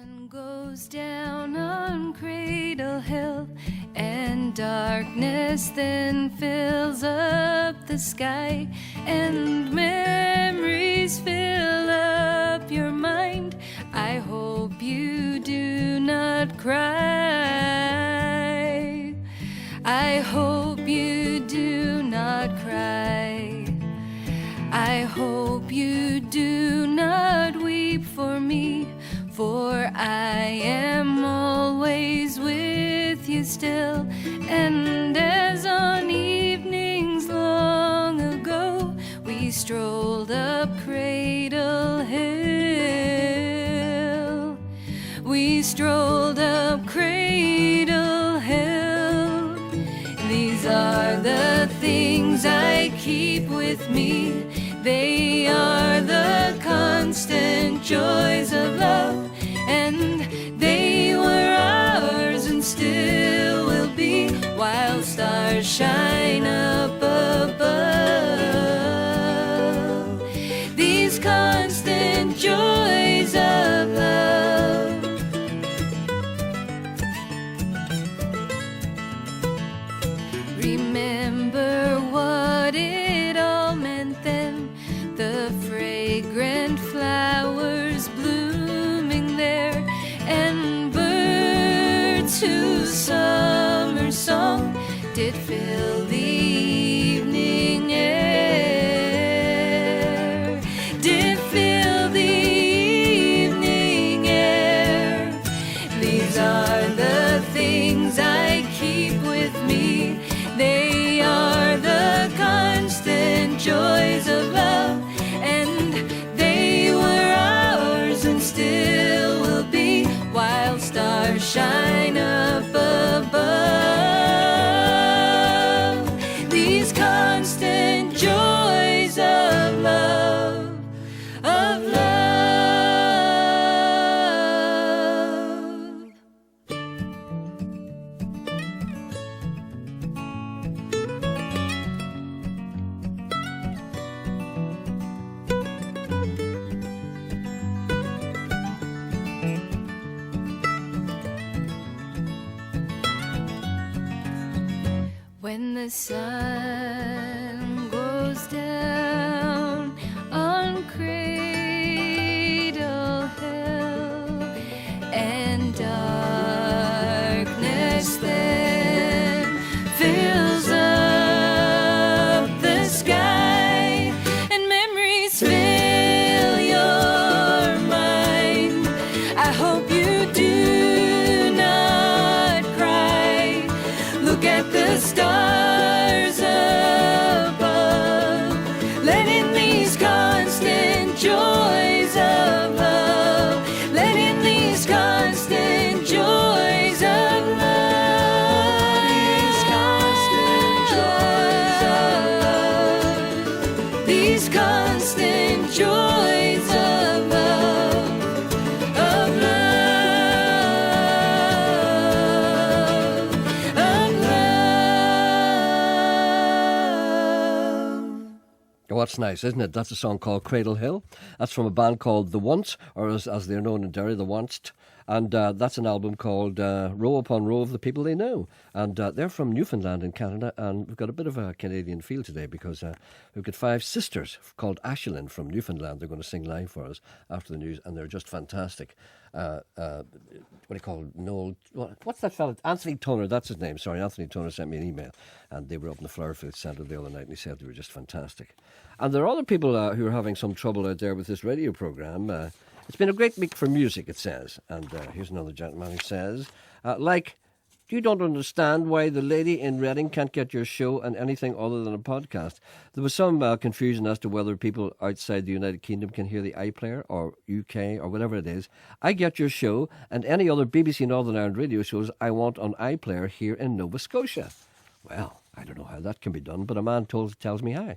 sun goes down on Cradle Hill, and darkness then fills up the sky, and memories fill up your mind. I hope you do not cry. I hope you do not cry. I hope you do not weep for me, for I am always with you still. And as on evenings long ago we strolled up Cradle Hill, we strolled up Cradle Hill. These are the things I keep with me. They are the constant joys of love, and they were ours and still will be, while stars shine up above. These constant joys of love. Remember what it all meant then, the fragrant flowers blooming there, and birds whose summer song did fill the evening air, did fill the evening air. These are the things I keep with me. They are the constant joys of love, and they were ours and still will be, while stars shine up above. These constant joys of love, of love. When the sun goes down on Cradle Hill, and darkness then fills up the sky, and memories fill your mind, I hope you do not cry. Look at the stars above, let in these constant joys of love, let in these constant joys of love, these constant joys of love, these constant joys of love, of love, of love. Oh, that's nice, isn't it? That's a song called Cradle Hill. That's from a band called The Once, or as they're known in Derry, The Once. And that's an album called Row Upon Row of the People They Know. And they're from Newfoundland in Canada, and we've got a bit of a Canadian feel today because we've got 5 sisters called Ashlyn from Newfoundland. They're going to sing live for us after the news, and they're just fantastic. What do you call it? Noel? What's that fella? Anthony Toner, that's his name. Sorry, Anthony Toner sent me an email, and they were up in the Flowerfield Centre the other night, and he said they were just fantastic. And there are other people who are having some trouble out there with this radio programme. It's been a great week for music, it says. And here's another gentleman who says, you don't understand why the lady in Reading can't get your show and anything other than a podcast. There was some confusion as to whether people outside the United Kingdom can hear the iPlayer or UK or whatever it is. I get your show and any other BBC Northern Ireland radio shows I want on iPlayer here in Nova Scotia. Well, I don't know how that can be done, but a man tells me how.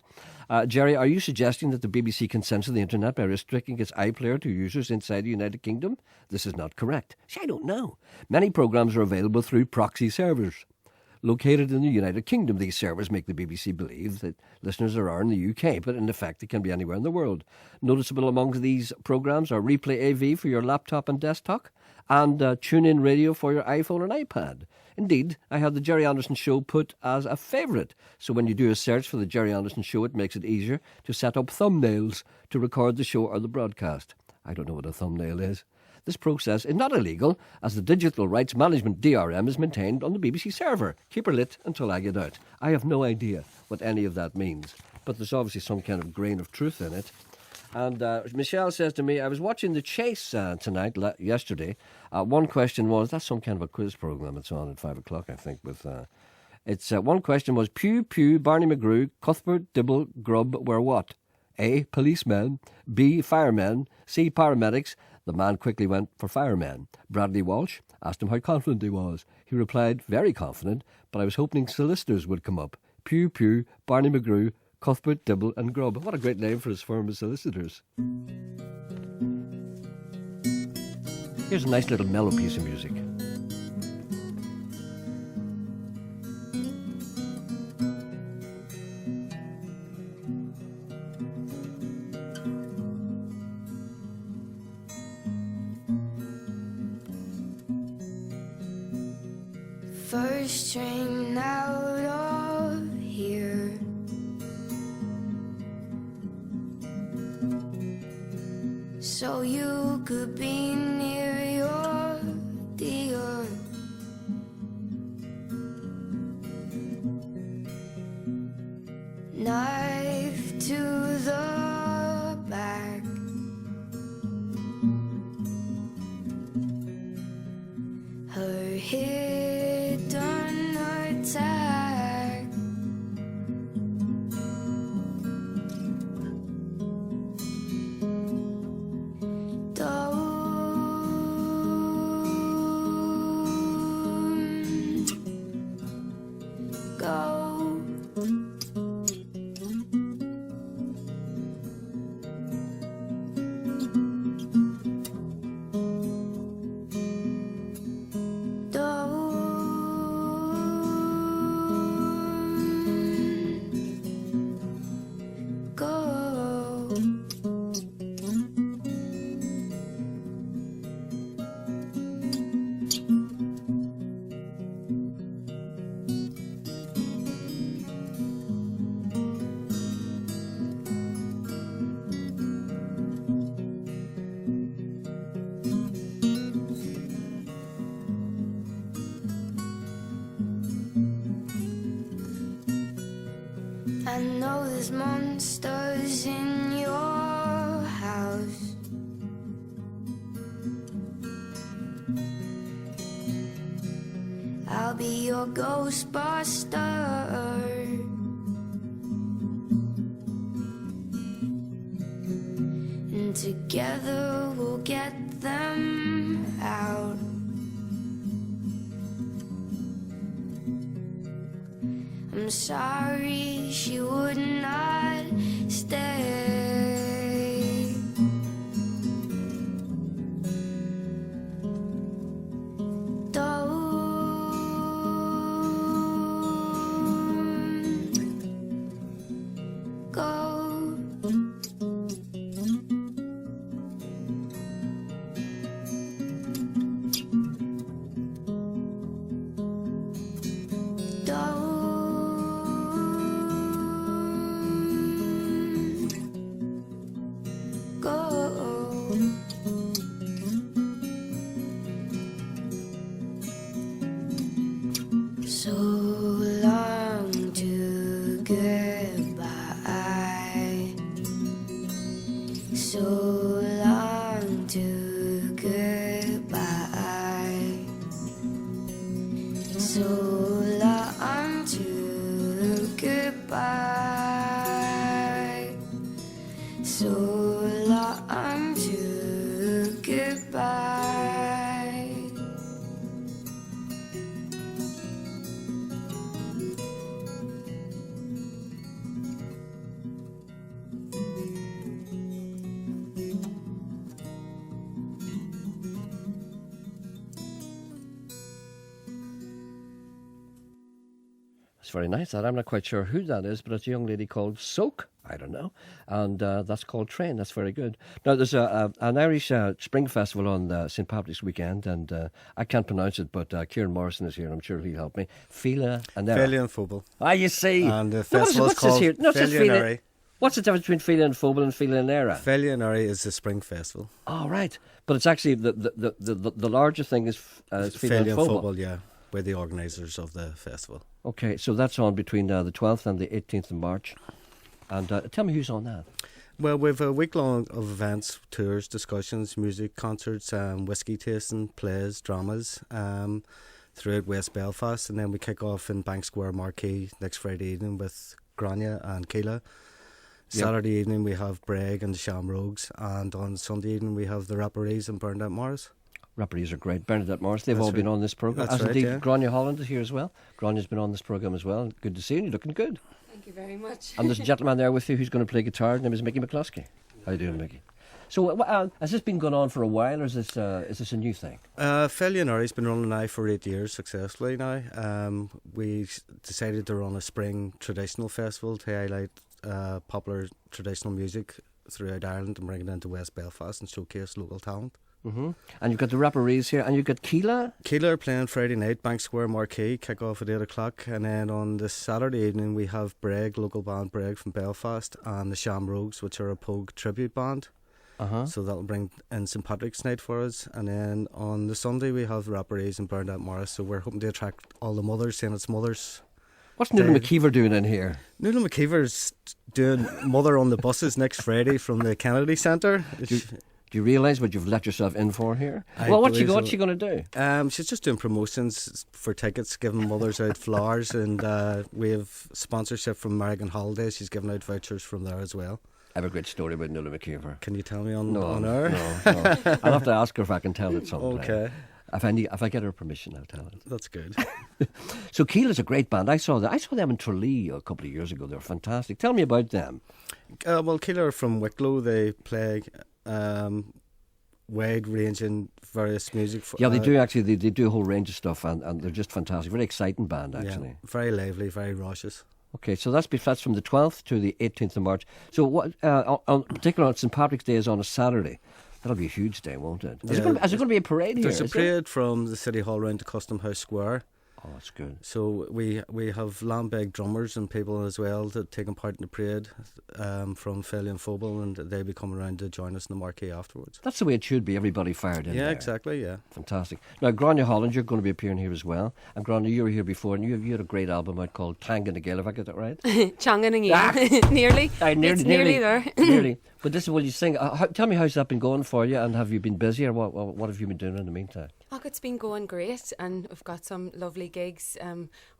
Gerry, are you suggesting that the BBC can censor the internet by restricting its iPlayer to users inside the United Kingdom? This is not correct. See, I don't know. Many programmes are available through proxy servers. located in the United Kingdom. These servers make the BBC believe that listeners are in the UK, but in effect it can be anywhere in the world. Noticeable among these programmes are Replay AV for your laptop and desktop, and TuneIn Radio for your iPhone and iPad. Indeed, I had the Gerry Anderson Show put as a favourite, so when you do a search for the Gerry Anderson Show, it makes it easier to set up thumbnails to record the show or the broadcast. I don't know what a thumbnail is. This process is not illegal, as the Digital Rights Management DRM is maintained on the BBC server. Keep her lit until I get out. I have no idea what any of that means, but there's obviously some kind of grain of truth in it. And Michelle says to me, I was watching The Chase yesterday. One question was, that's some kind of a quiz programme. It's on at 5 o'clock, I think. One question was, Pew, Pew, Barney McGrew, Cuthbert, Dibble, Grubb were what? A, policemen, B, firemen, C, paramedics. The man quickly went for firemen. Bradley Walsh asked him how confident he was. He replied, very confident, but I was hoping solicitors would come up. Pew, Pew, Barney McGrew, Cuthbert, Dibble and Grubb. What a great name for his firm of solicitors. Here's a nice little mellow piece of music. First train out of here, so you could be near your dear. Knife to the back, her hidden attack. Don't go. I know there's monsters in your house. I'll be your Ghostbuster, and together we'll get them out. I'm sorry she would not stay. Don't go. So long to goodbye. So long to goodbye. So long to goodbye. So long to goodbye. It's very nice. And I'm not quite sure who that is, but it's a young lady called Soak. I don't know. And that's called Train. That's very good. Now, there's an Irish Spring Festival on St. Patrick's weekend, and I can't pronounce it, but Kieran Morrison is here, and I'm sure he'll help me. Fila and Féile and Phobal. Ah, you see. And the No, festival is called Fila. What's the difference between Fila and Phobal and Fila and Era? Féile and Éire is the spring festival. Oh, right. But it's actually the larger thing is Fila and Phobal. Yeah. We're the organisers of the festival. Okay, so that's on between the 12th and the 18th of March. And tell me who's on that. Well, we've a week long of events, tours, discussions, music, concerts, whiskey tasting, plays, dramas throughout West Belfast. And then we kick off in Bank Square Marquee next Friday evening with Grania and Keela. Saturday evening we have Bragg and the Shamrogues, and on Sunday evening we have the Rapparees and Bernadette Morris. Rapparees are great. Bernadette Morris, they've all been on this programme. That's As right, indeed, yeah. Grania Holland is here as well. Grania's been on this programme as well. Good to see you. You're looking good. Thank you very much. And there's a gentleman there with you who's going to play guitar. His name is Mickey McCluskey. How you doing, Mickey? So has this been going on for a while, or is this a new thing? Féile and Éire's been running now for 8 years successfully now. We decided to run a spring traditional festival to highlight popular traditional music throughout Ireland and bring it into West Belfast and showcase local talent. Mm-hmm. And you've got the Rapparees here, and you've got Keela. Keela are playing Friday night, Bank Square Marquee, kick off at 8 o'clock, and then on the Saturday evening we have Bragg, local band Bragg from Belfast, and the Shamrogues, which are a Pogue tribute band. So that'll bring in St Patrick's night for us. And then on the Sunday we have Rapparees and Bernadette Morris, so we're hoping to attract all the mothers, saying it's Mothers. What's Nuala McKeever doing in here? Nuala McKeever's doing Mother on the Buses next Friday from the Kennedy Centre. Do you realise what you've let yourself in for here? I Well, what's she believe so. going to do? She's just doing promotions for tickets, giving mothers out flowers, and we have sponsorship from American Holidays. She's giving out vouchers from there as well. I have a great story about Nuala McKeever. Can you tell me on No, air? no. I'll have to ask her if I can tell it sometime. Okay, If I get her permission, I'll tell it. that's good. So Keela's a great band. I saw them in Tralee a couple of years ago. They were fantastic. Tell me about them. Well, Keela are from Wicklow. They play wide-ranging various music. Yeah, they do actually. They do a whole range of stuff, and they're just fantastic. Very exciting band, actually. Yeah, very lively, very raucous. Okay, so that's from the 12th to the 18th of March. So what? Particularly on St Patrick's Day is on a Saturday. That'll be a huge day, won't it? Is there going to be a parade here? There's a parade from the City Hall round to Custom House Square. Oh, that's good. So we have Lambeg drummers and people as well that taking part in the parade from Féile and Phobal, and they'll be coming around to join us in the marquee afterwards. That's the way it should be. Everybody fired in Yeah, there. exactly, yeah. Fantastic. Now, Grania Holland, you're going to be appearing here as well. And Grania, you were here before, and you had a great album out called Tang and the Gale, if I get that right? Changan and nearly. It's nearly there. Nearly. But this is what you sing. Tell me, how's that been going for you, and have you been busy, or what have you been doing in the meantime? Oh, it's been going great, and we've got some lovely gigs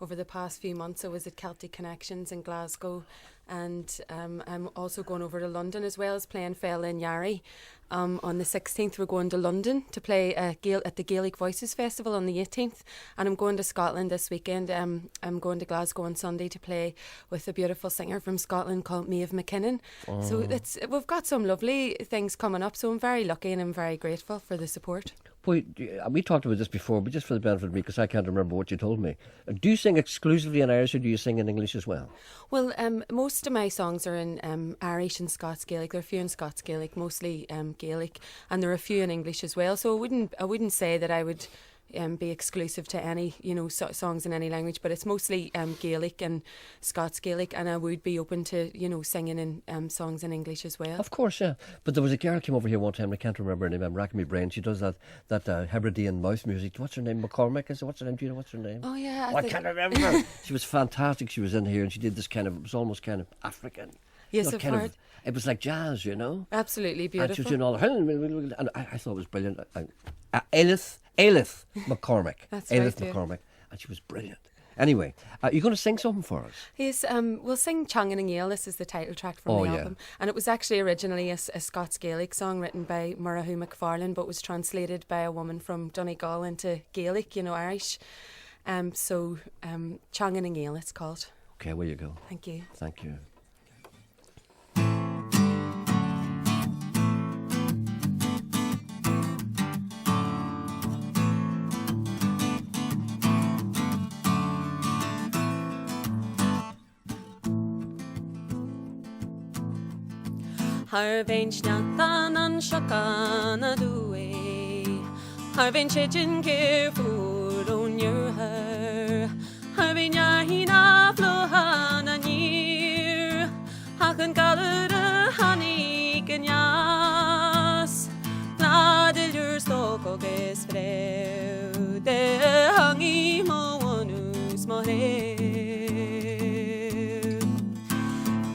over the past few months. I was at Celtic Connections in Glasgow, and I'm also going over to London as well as playing Féile and Gerry. On the 16th, we're going to London to play at the Gaelic Voices Festival on the 18th, and I'm going to Scotland this weekend. I'm going to Glasgow on Sunday to play with a beautiful singer from Scotland called Maeve McKinnon. Oh. So we've got some lovely things coming up, so I'm very lucky and I'm very grateful for the support. Boy, we talked about this before, but just for the benefit of me, because I can't remember what you told me. Do you sing exclusively in Irish, or do you sing in English as well? Well, most of my songs are in Irish and Scots Gaelic. There are a few in Scots Gaelic, mostly Gaelic, and there are a few in English as well. So I wouldn't say that I would be exclusive to any songs in any language, but it's mostly Gaelic and Scots Gaelic, and I would be open to singing in songs in English as well. Of course, yeah. But there was a girl came over here one time, and I can't remember her name. I'm racking my brain. She does that Hebridean mouth music. What's her name? McCormick? What's her name? Do you know what's her name? Oh yeah, I can't remember. She was fantastic. She was in here, and she did this it was almost kind of African. Yes, I've heard. It was like jazz, Absolutely And beautiful. she was doing all and I thought it was brilliant. Ailith McCormick. That's Ailith right, yeah. McCormick. And she was brilliant. Anyway, you're going to sing something for us? Yes, we'll sing Changan and Yale. This is the title track from the album. And it was actually originally a Scots Gaelic song written by Murrahu McFarlane, but was translated by a woman from Donegal into Gaelic, Irish. So Changan and Yale, it's called. Okay, where you go. Thank you. Thank you. Har vein snattan an shakana due. Har vein chichin care food on your hair. Har vein yahina flohana near. Hakan kalada honey kanyas. Nadel your stoko ges freu. De hangi mo onus more.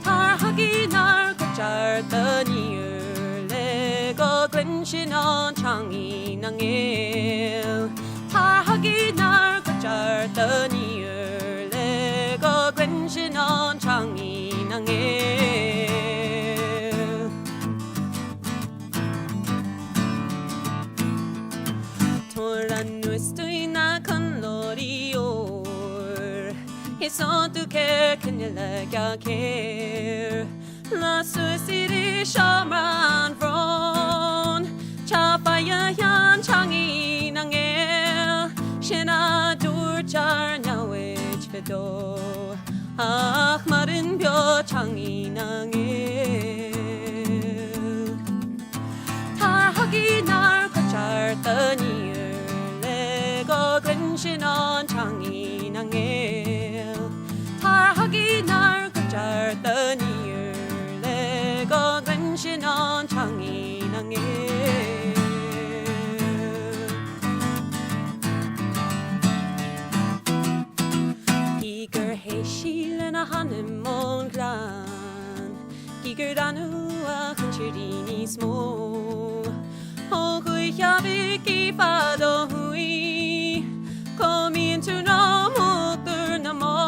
Tar hagi nar kacharta near. Lego glension on changi nangel. Tar hagi nar kacharta near. Lego glension on changi nangel. Toran nuestui na kan lorior. Hisson tu care can you like a care. La suicide shaman from Chapaya yan changi nangel. Shena dur char nyawich fedo. Ah marin bio changi nangel. Tar hagi nar kacharta near. Lego glension on changi nangel. Tar hagi nar kacharta near. Lego glension on changi nangel. Giger heishil na hanemon glan. Giger danu a conchirini smo. Oh hui yabiki fado hui. Komi into no mutur na mo.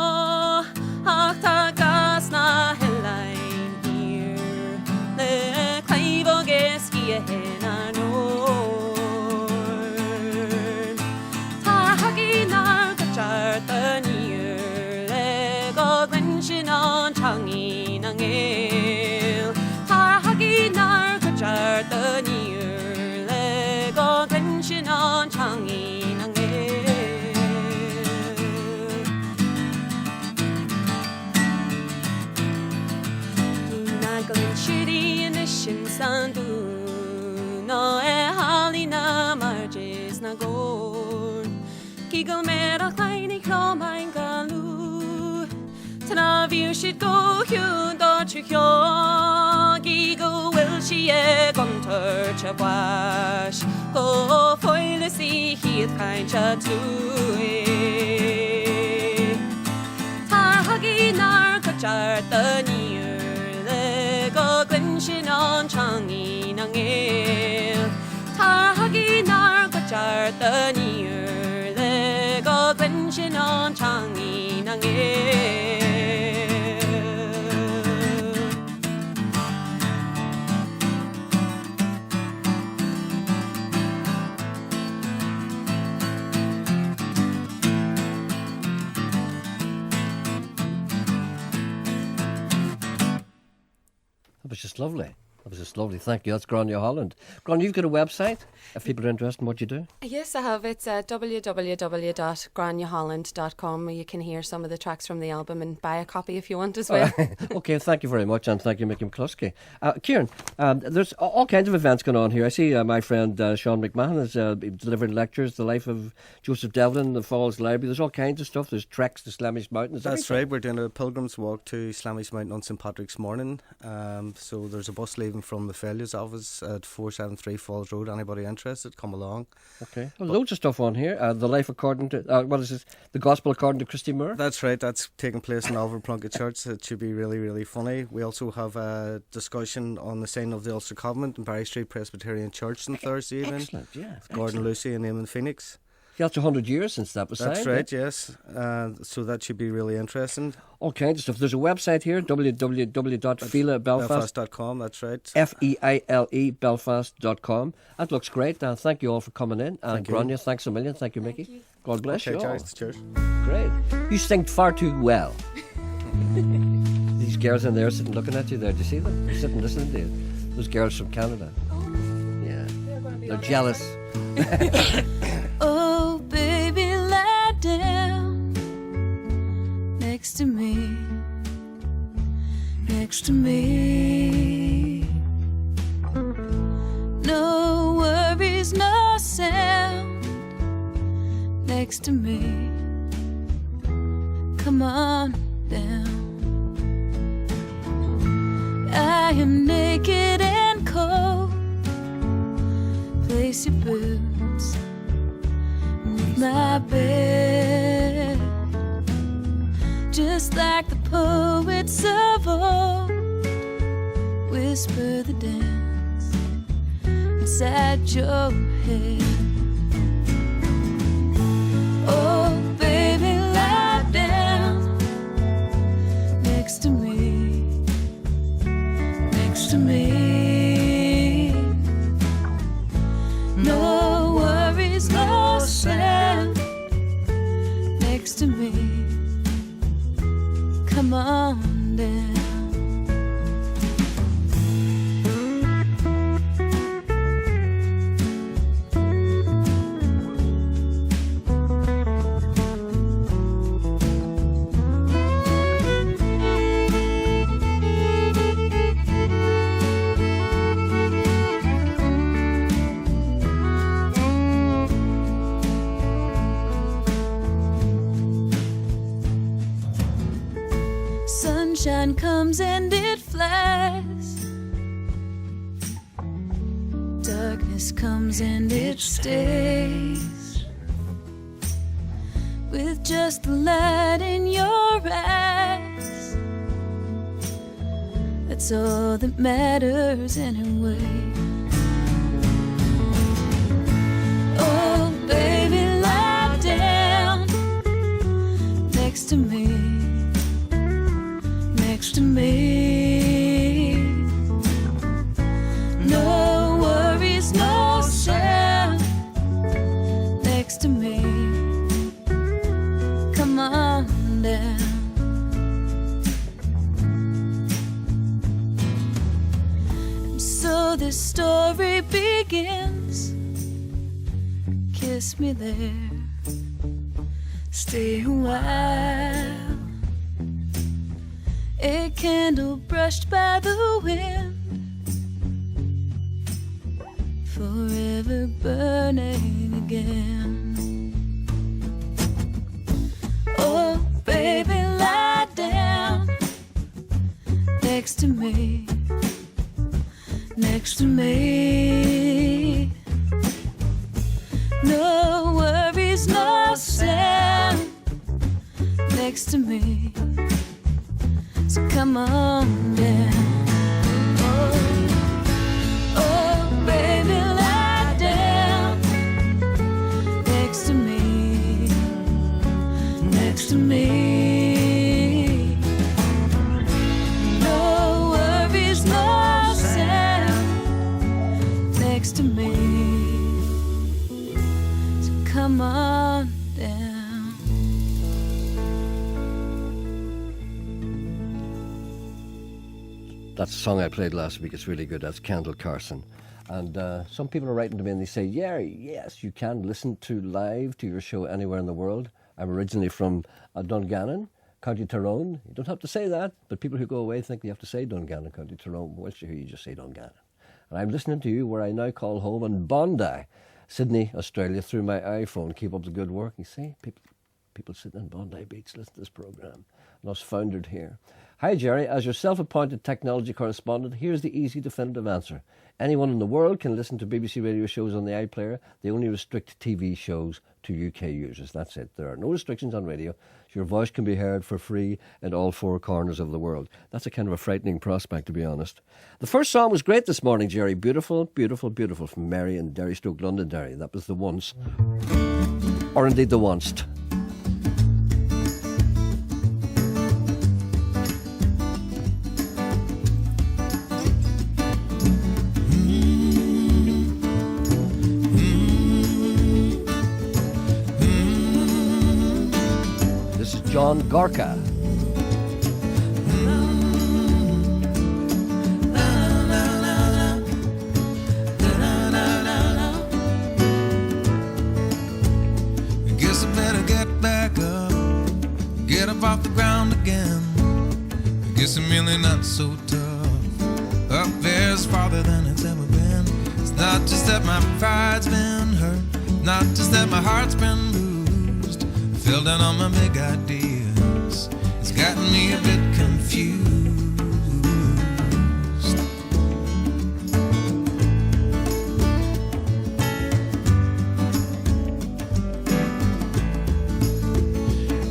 Akta gas na helain here. Le kaivo geski a hena no. Tar hagi nar kacharta near. Lego glension on changi nangel. Tar hagi nar kacharta near. Lego glension on changi nangel. Naglan shitty initian sandu. No e hali na marges na gorn. Giggle mera kleine kromain galu. Tana view should go hyun do chukyo. Giggle will she e gunter chawash. Go foil see he kind chatu. Tar hagi nar kacharta near. Lego glension on changi nangel. Tar hagi nar kacharta near. Lego glension on changi nangel. That was just lovely. That was just lovely. Thank you. That's Grania Holland. Gran, you've got a website if people are interested in what you do. Yes, I have. It's www.granyaholland.com where you can hear some of the tracks from the album and buy a copy if you want as well. Okay, thank you very much, and thank you, Mickey McCluskey. Kieran, there's all kinds of events going on here. I see my friend Sean McMahon is delivering lectures, The Life of Joseph Devlin, the Falls Library. There's all kinds of stuff. There's treks to Slamish Mountains. That's right. We're doing a pilgrim's walk to Slamish Mountain on St Patrick's morning. So there's a bus leaving from the Failures office at 473 Falls Road. Anybody interested, come along. Okay. Well, loads of stuff on here. The Life according to, what is it? The Gospel according to Christy Moore? That's right. That's taking place in Oliver Plunkett Church. It should be really, really funny. We also have a discussion on the sign of the Ulster Covenant in Barry Street Presbyterian Church on Thursday evening. Excellent, yeah. Gordon Lucy and Eamon Phoenix. Yeah, that's 100 years since that was That's signed. right, yes. So that should be really interesting. All kinds of stuff. There's a website here, www.feilebelfast.com. That's right. FEILE Belfast.com. That looks great. Thank you all for coming in. And Thank you. Grania, thanks a million. Thank you, Mickey. you. God bless you all. Cheers. Great. You sing far too well. These girls in there sitting looking at you there. Do you see them? They're sitting listening to you. Those girls from Canada. Yeah. They're jealous. Oh, baby, lie down next to me, next to me. next to me. Come on down. I am naked and cold. Place your boots beneath my bed, just like the poets of old. Whisper the dance inside your head. Oh, baby, lie down next to me, next to me. No worries, no sound next to me. Come on down. Sunshine comes and it flies. Darkness comes and it stays. With just the light in your eyes, that's all that matters anyway. Oh, baby, lie down next to me, next to me. No worries, no sound next to me. Come on down. And so this story begins. Kiss me there, stay a while. A candle brushed by the wind, forever burning again. Oh, baby, lie down next to me, next to me. No worries, no sound next to me. So come on down. Oh, baby, lie down next to me, next to me. No worries, no sound next to me. So come on down. That's a song I played last week. It's really good. That's Kendall Carson. And some people are writing to me and they say, Gerry, yes, you can listen to live to your show anywhere in the world. I'm originally from Dungannon, County Tyrone. You don't have to say that, but people who go away think you have to say Dungannon, County Tyrone. Once you hear, you just say Dungannon. And I'm listening to you where I now call home in Bondi, Sydney, Australia, through my iPhone. Keep up the good work. You see, people sitting in Bondi Beach listen to this program. And us foundered here. Hi, Gerry. As your self-appointed technology correspondent, here's the easy, definitive answer. Anyone in the world can listen to BBC radio shows on the iPlayer. They only restrict TV shows to UK users. That's it. There are no restrictions on radio. Your voice can be heard for free in all four corners of the world. That's a kind of a frightening prospect, to be honest. The first song was great this morning, Gerry. Beautiful, beautiful, beautiful, from Mary and Derry Stoke Londonderry. That was The Once. Or indeed The Once. John Gorka. Guess I better get back up, get up off the ground again. Guess I'm really not so tough. Up there's farther than it's ever been. It's not just that my pride's been hurt, not just that my heart's been bruised. fell down on my big ideas. It's gotten me a bit confused.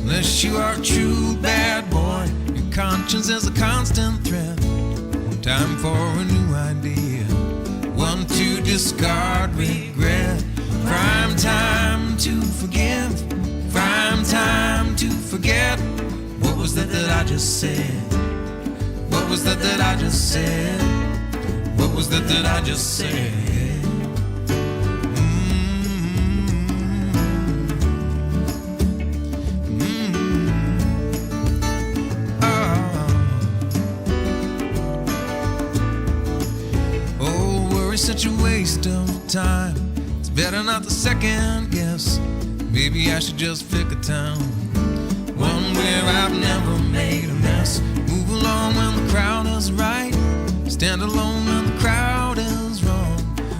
Unless you are a true bad boy, your conscience is a constant threat. Time for a new idea, one to discard regret. Prime time to forgive, prime time to forget. What was that I just said? What was that I just said? What was that I just said? Such a waste of time. It's better not to second guess. Maybe I should just pick a town, one where I've never made a mess. Move along when the crowd is right, stand alone when the crowd is wrong.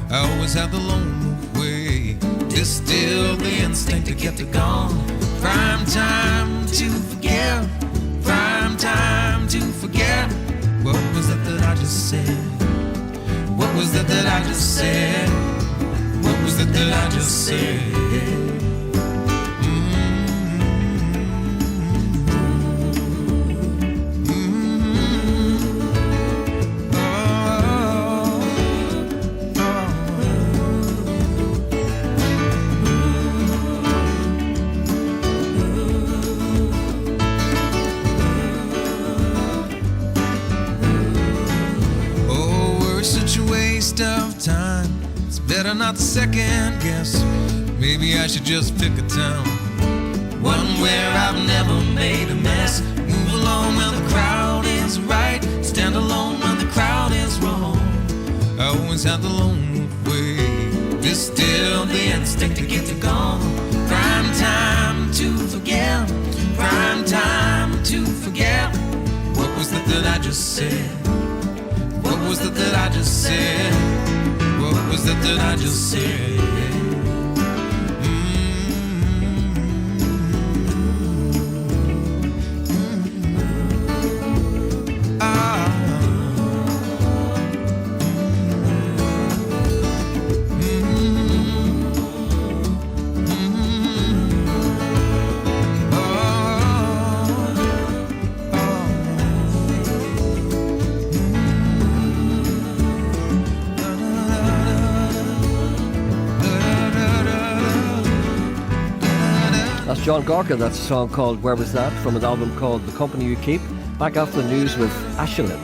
I always have the lone move way, distill the instinct to get it gone. Prime time to forgive, prime time to forget. What was it that I just said? What was that I just said? What was that I just said? Of time, it's better not to second guess. Maybe I should just pick a town, one where I've never made a mess. Move along when the crowd is right, stand alone when the crowd is wrong. I always have the lone way, distill the instinct to get it gone. Prime time to forget, prime time to forget. What was that I just said? What was that I just said? What was that I just said? That's John Gorka. That's a song called Where Was That, from an album called The Company You Keep. Back after the news with Ashlyn.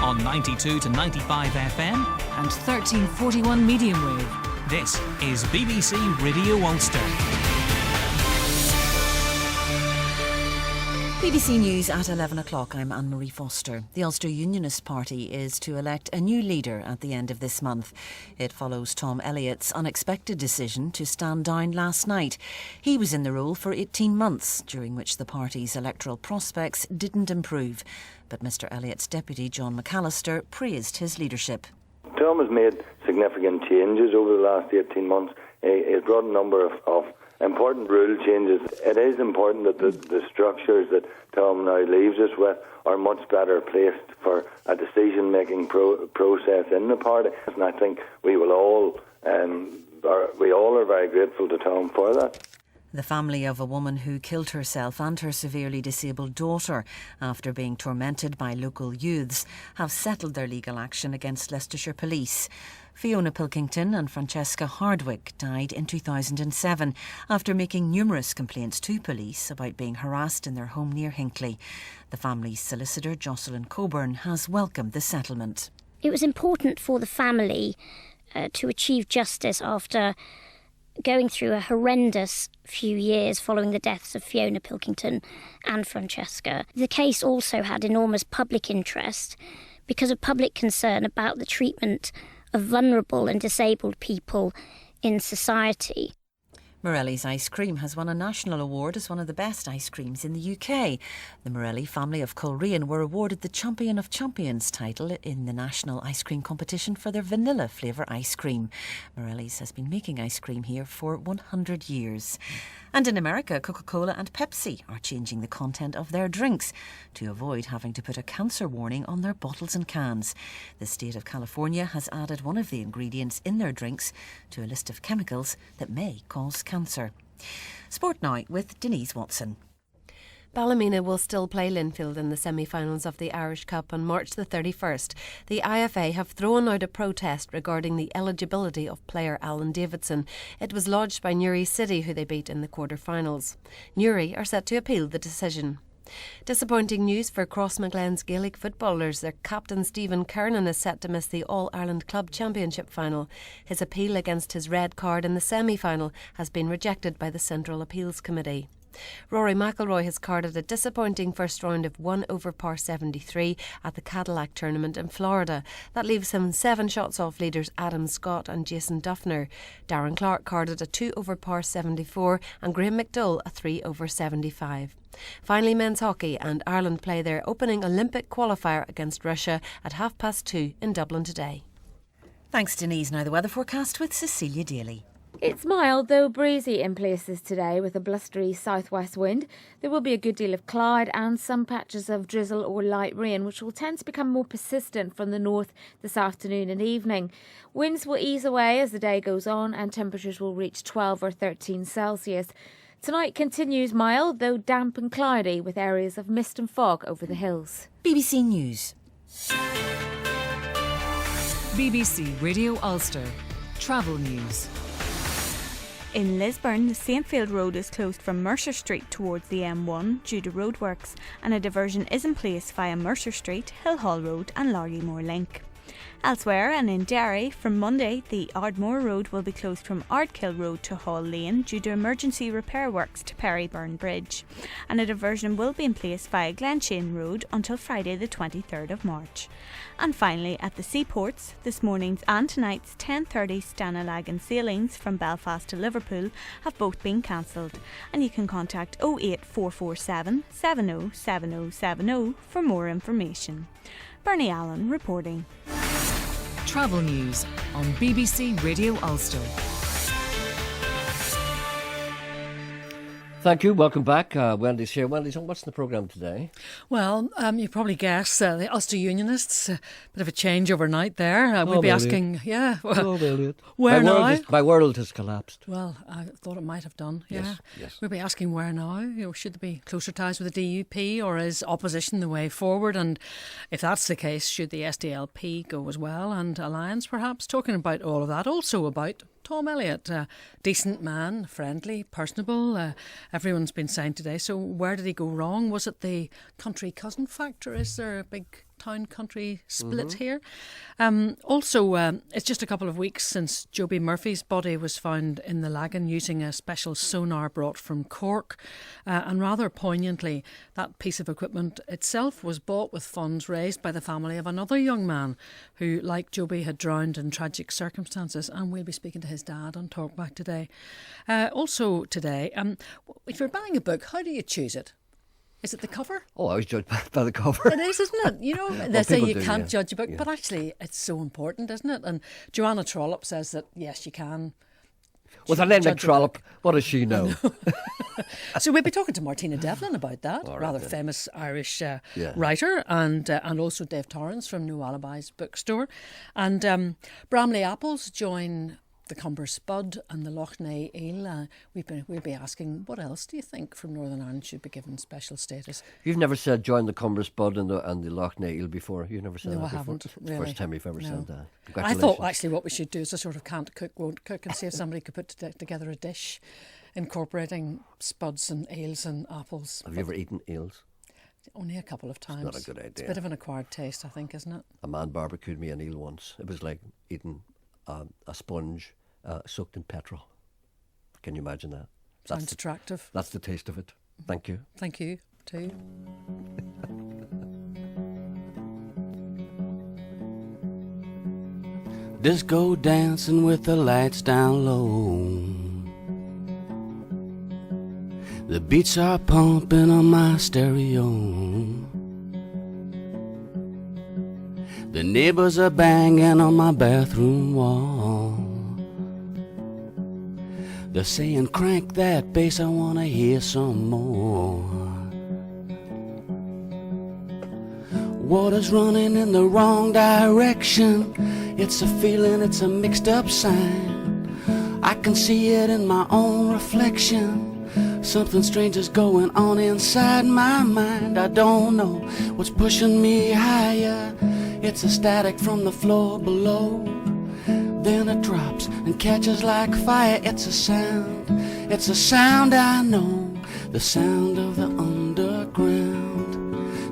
On 92 to 95 FM and 1341 medium wave. This is BBC Radio Ulster. BBC News at 11 o'clock. I'm Anne-Marie Foster. The Ulster Unionist Party is to elect a new leader at the end of this month. It follows Tom Elliott's unexpected decision to stand down last night. He was in the role for 18 months, during which the party's electoral prospects didn't improve. But Mr Elliott's deputy, John McAllister, praised his leadership. Tom has made significant changes over the last 18 months. He's brought a number of important rule changes. It is important that the structures that Tom now leaves us with are much better placed for a decision-making process in the party. And I think we all are very grateful to Tom for that. The family of a woman who killed herself and her severely disabled daughter after being tormented by local youths have settled their legal action against Leicestershire Police. Fiona Pilkington and Francesca Hardwick died in 2007 after making numerous complaints to police about being harassed in their home near Hinckley. The family's solicitor, Jocelyn Coburn, has welcomed the settlement. It was important for the family to achieve justice after going through a horrendous few years following the deaths of Fiona Pilkington and Francesca. The case also had enormous public interest because of public concern about the treatment of vulnerable and disabled people in society. Morelli's ice cream has won a national award as one of the best ice creams in the UK. The Morelli family of Coleraine were awarded the Champion of Champions title in the national ice cream competition for their vanilla flavour ice cream. Morelli's has been making ice cream here for 100 years. And in America, Coca-Cola and Pepsi are changing the content of their drinks to avoid having to put a cancer warning on their bottles and cans. The state of California has added one of the ingredients in their drinks to a list of chemicals that may cause cancer. Sport now with Denise Watson. Ballymena will still play Linfield in the semi-finals of the Irish Cup on March the 31st. The IFA have thrown out a protest regarding the eligibility of player Alan Davidson. It was lodged by Newry City, who they beat in the quarter-finals. Newry are set to appeal the decision. Disappointing news for Crossmaglen's Gaelic footballers. Their captain Stephen Kernan is set to miss the All-Ireland Club Championship final. His appeal against his red card in the semi-final has been rejected by the Central Appeals Committee. Rory McIlroy has carded a disappointing first round of 1 over par 73 at the Cadillac tournament in Florida. That leaves him 7 shots off leaders Adam Scott and Jason Duffner. Darren Clark carded a 2 over par 74 and Graham McDowell a 3 over 75. Finally, men's hockey, and Ireland play their opening Olympic qualifier against Russia at 2:30 in Dublin today. Thanks, Denise. Now the weather forecast with Cecilia Daly. It's mild, though breezy in places today with a blustery southwest wind. There will be a good deal of cloud and some patches of drizzle or light rain, which will tend to become more persistent from the north this afternoon and evening. Winds will ease away as the day goes on and temperatures will reach 12 or 13 Celsius. Tonight continues mild, though damp and cloudy, with areas of mist and fog over the hills. BBC News. BBC Radio Ulster. Travel news. In Lisburn, the Saintfield Road is closed from Mercer Street towards the M1 due to roadworks, and a diversion is in place via Mercer Street, Hillhall Road and Largymore Link. Elsewhere and in Gerry, from Monday, the Ardmore Road will be closed from Ardkill Road to Hall Lane due to emergency repair works to Perryburn Bridge, and a diversion will be in place via Glenshane Road until Friday the 23rd of March. And finally, at the seaports, this morning's and tonight's 10:30 Stannalagan sailings from Belfast to Liverpool have both been cancelled, and you can contact 08447 707070 for more information. Bernie Allen reporting. Travel news on BBC Radio Ulster. Thank you. Welcome back. Wendy's here. Wendy's, what's the programme today? Well, you probably guessed the Ulster Unionists. Bit of a change overnight there. We'll be asking, where now? My world has collapsed. Well, I thought it might have done. Yeah. Yes. We'll be asking where now. Should there be closer ties with the DUP, or is opposition the way forward? And if that's the case, should the SDLP go as well, and Alliance perhaps? Talking about all of that, also about Tom Elliott, decent man, friendly, personable. Everyone's been saying today. So where did he go wrong? Was it the country cousin factor? Is there a big town country split here? Also, it's just a couple of weeks since Joby Murphy's body was found in the Lagan using a special sonar brought from Cork. And rather poignantly, that piece of equipment itself was bought with funds raised by the family of another young man who, like Joby, had drowned in tragic circumstances. And we'll be speaking to his dad on Talkback today. Also today, if you're buying a book, how do you choose it? Is it the cover? Oh, I was judged by the cover. It is, isn't it? You know, they say you can't judge a book, but actually it's so important, isn't it? And Joanna Trollope says that, yes, you can. With Elaine McTrollope, what does she know? So we'll be talking to Martina Devlin about that, rather famous Irish writer, and also Dave Torrance from No Alibi's bookstore. And Bramley Apples join the Cumber Spud and the Lough Neagh eel. We'll be asking, what else do you think from Northern Ireland should be given special status? You've never said join the Cumber Spud and the Lough Neagh eel before. You've never said No, that I before. haven't, It's the really. first time you've ever said that. I Congratulations. thought actually what we should do is a sort of can't cook, won't cook, and see if somebody could put together a dish incorporating spuds and eels and apples. Have you ever eaten eels? Only a couple of times. It's not a good idea. It's a bit of an acquired taste, I think, isn't it? A man barbecued me an eel once. It was like eating a sponge soaked in petrol. Can you imagine that? Sounds attractive. That's the taste of it. Thank you. Thank you, too. Disco dancing with the lights down low. The beats are pumping on my stereo. The neighbors are banging on my bathroom wall. They're saying, crank that bass, I wanna hear some more. Water's running in the wrong direction. It's a feeling, it's a mixed up sign. I can see it in my own reflection. Something strange is going on inside my mind. I don't know what's pushing me higher. It's a static from the floor below. Then it drops and catches like fire. It's a sound I know. The sound of the underground.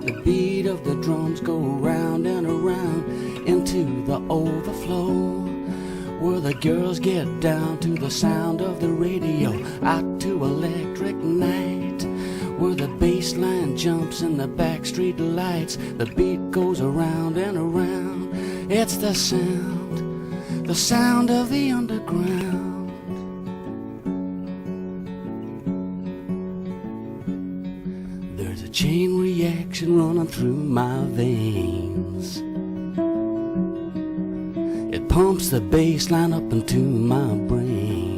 The beat of the drums go round and around into the overflow, where the girls get down to the sound of the radio, out to electric night, where the bass line jumps in the backstreet lights. The beat goes around and around. It's the sound of the underground. There's a chain reaction running through my veins. It pumps the bass line up into my brain.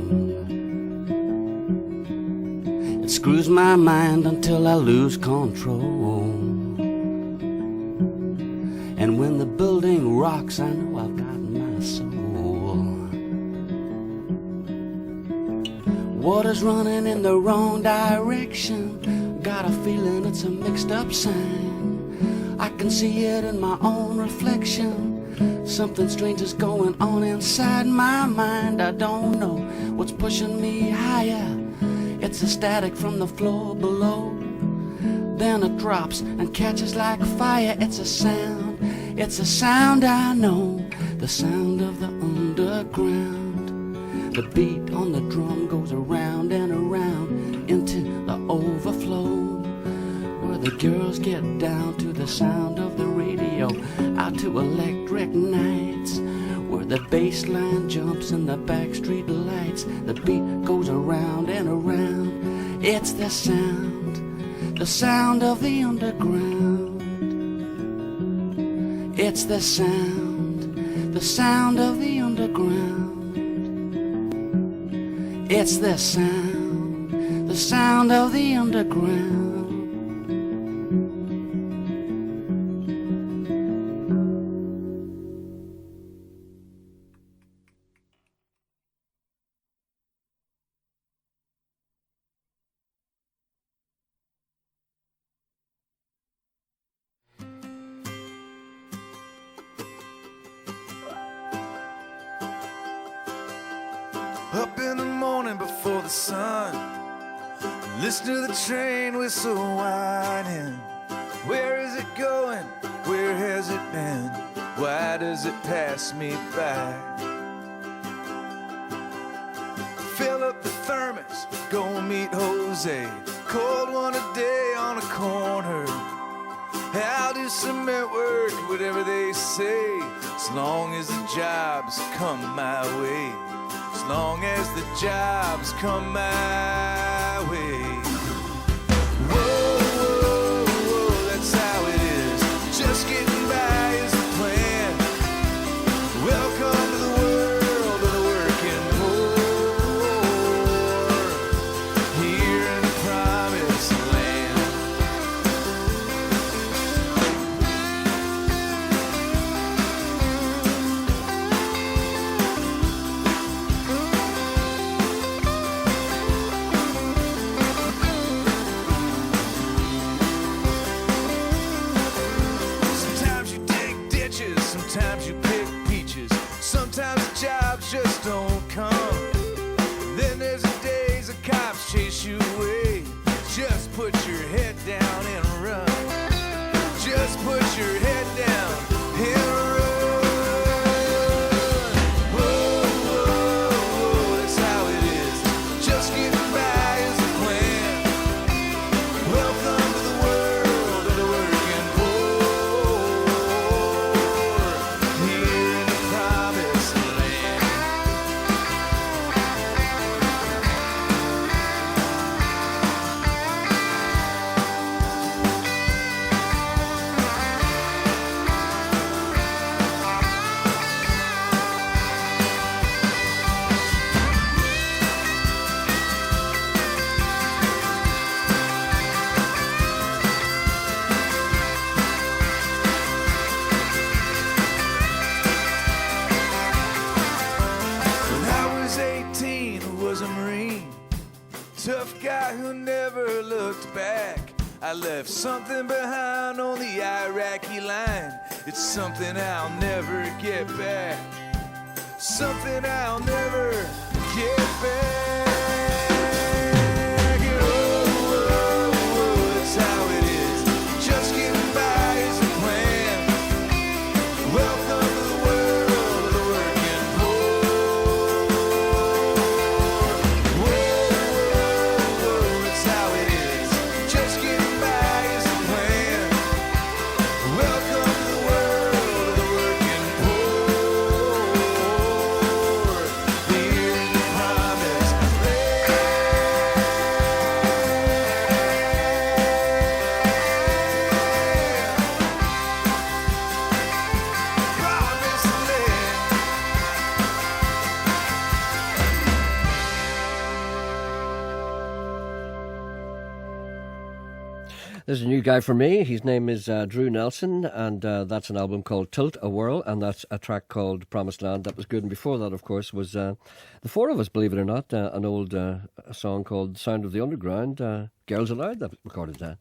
It screws my mind until I lose control. And when the building rocks, I know I've got my soul. Water's running in the wrong direction. Got a feeling it's a mixed up sign. I can see it in my own reflection. Something strange is going on inside my mind. I don't know what's pushing me higher. It's a static from the floor below. Then it drops and catches like fire. It's a sound I know. The sound of the underground. The beat on the drum goes around and around into the overflow, where the girls get down to the sound of the radio, out to electric nights, where the bass line jumps in the backstreet lights. The beat goes around and around. It's the sound of the underground. It's the sound of the underground. It's the sound of the underground. Up in the morning before the sun, listen to the train whistle whining. Where is it going? Where has it been? Why does it pass me by? Fill up the thermos, go meet Jose. Cold one a day on a corner. I'll do cement work, whatever they say, as long as the jobs come my way. As long as the jobs come my way. Whoa, whoa, whoa, that's how it is. Just getting by is the plan. Welcome to the world of the working poor, here in the promised land. Marine, tough guy who never looked back. I left something behind on the Iraqi line. It's something I'll never get back. Something I'll never get back. Oh, that's how it is. Just getting by is the plan. Welcome to the world of the working poor. Whoa, that's how it is. Just getting by is the plan. Welcome to the world of the working poor. Here in the promised There's a new guy for me. His name is Drew Nelson, and that's an album called Tilt a Whirl, and that's a track called Promised Land. That was good. And before that, of course, was The Four of Us, believe it or not, an old song called Sound of the Underground. Girls Aloud that recorded that.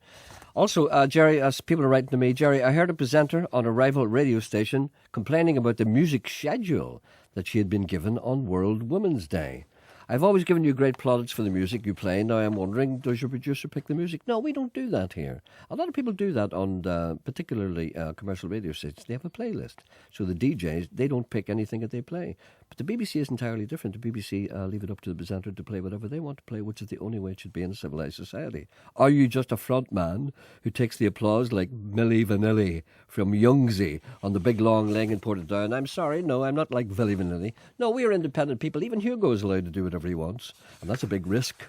Also, Gerry, as people are writing to me, Gerry, I heard a presenter on a rival radio station complaining about the music schedule that she had been given on World Women's Day. I've always given you great plaudits for the music you play. Now I'm wondering, does your producer pick the music? No, we don't do that here. A lot of people do that on particularly commercial radio stations. They have a playlist. So the DJs, they don't pick anything that they play. But the BBC is entirely different. The BBC leave it up to the presenter to play whatever they want to play, which is the only way it should be in a civilised society. Are you just a front man who takes the applause like Milli Vanilli from Youngsy on the big long leg in Portadown? I'm sorry, no, I'm not like Milli Vanilli. No, we are independent people. Even Hugo is allowed to do whatever he wants, and that's a big risk.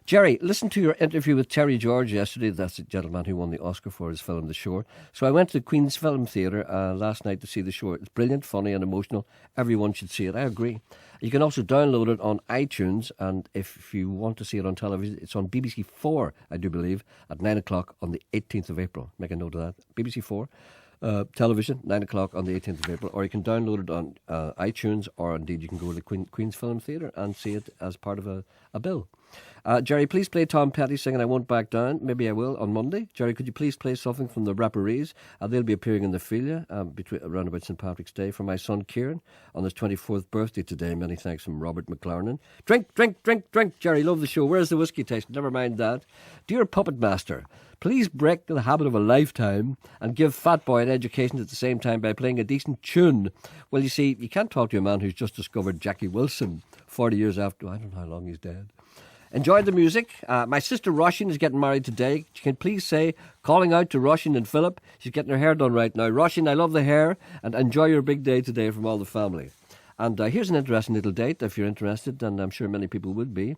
Gerry, listen to your interview with Terry George yesterday. That's the gentleman who won the Oscar for his film The Shore. So I went to the Queen's Film Theatre last night to see The Shore. It's brilliant, funny and emotional. Everyone should see it. I agree. You can also download it on iTunes, and if you want to see it on television, it's on BBC 4, I do believe, at 9 o'clock on the 18th of April. Make a note of that. BBC 4. Television, 9 o'clock on the 18th of April, or you can download it on iTunes, or indeed you can go to the Queen's Film Theatre and see it as part of a bill. Gerry, please play Tom Petty singing I Won't Back Down. Maybe I will on Monday. Gerry, could you please play something from the Rapparees? They'll be appearing in the Filia around about St. Patrick's Day for my son Kieran on his 24th birthday today. Many thanks from Robert McLaren. Drink, drink, drink, drink. Gerry, love the show. Where's the whiskey taste? Never mind that. Dear Puppet Master, please break the habit of a lifetime and give Fat Boy an education at the same time by playing a decent tune. Well, you see, you can't talk to a man who's just discovered Jackie Wilson 40 years after, I don't know how long he's dead. Enjoyed the music. My sister Roisin is getting married today. Can you please say, calling out to Roisin and Philip, she's getting her hair done right now. Roisin, I love the hair, and enjoy your big day today from all the family. And here's an interesting little date, if you're interested, and I'm sure many people would be.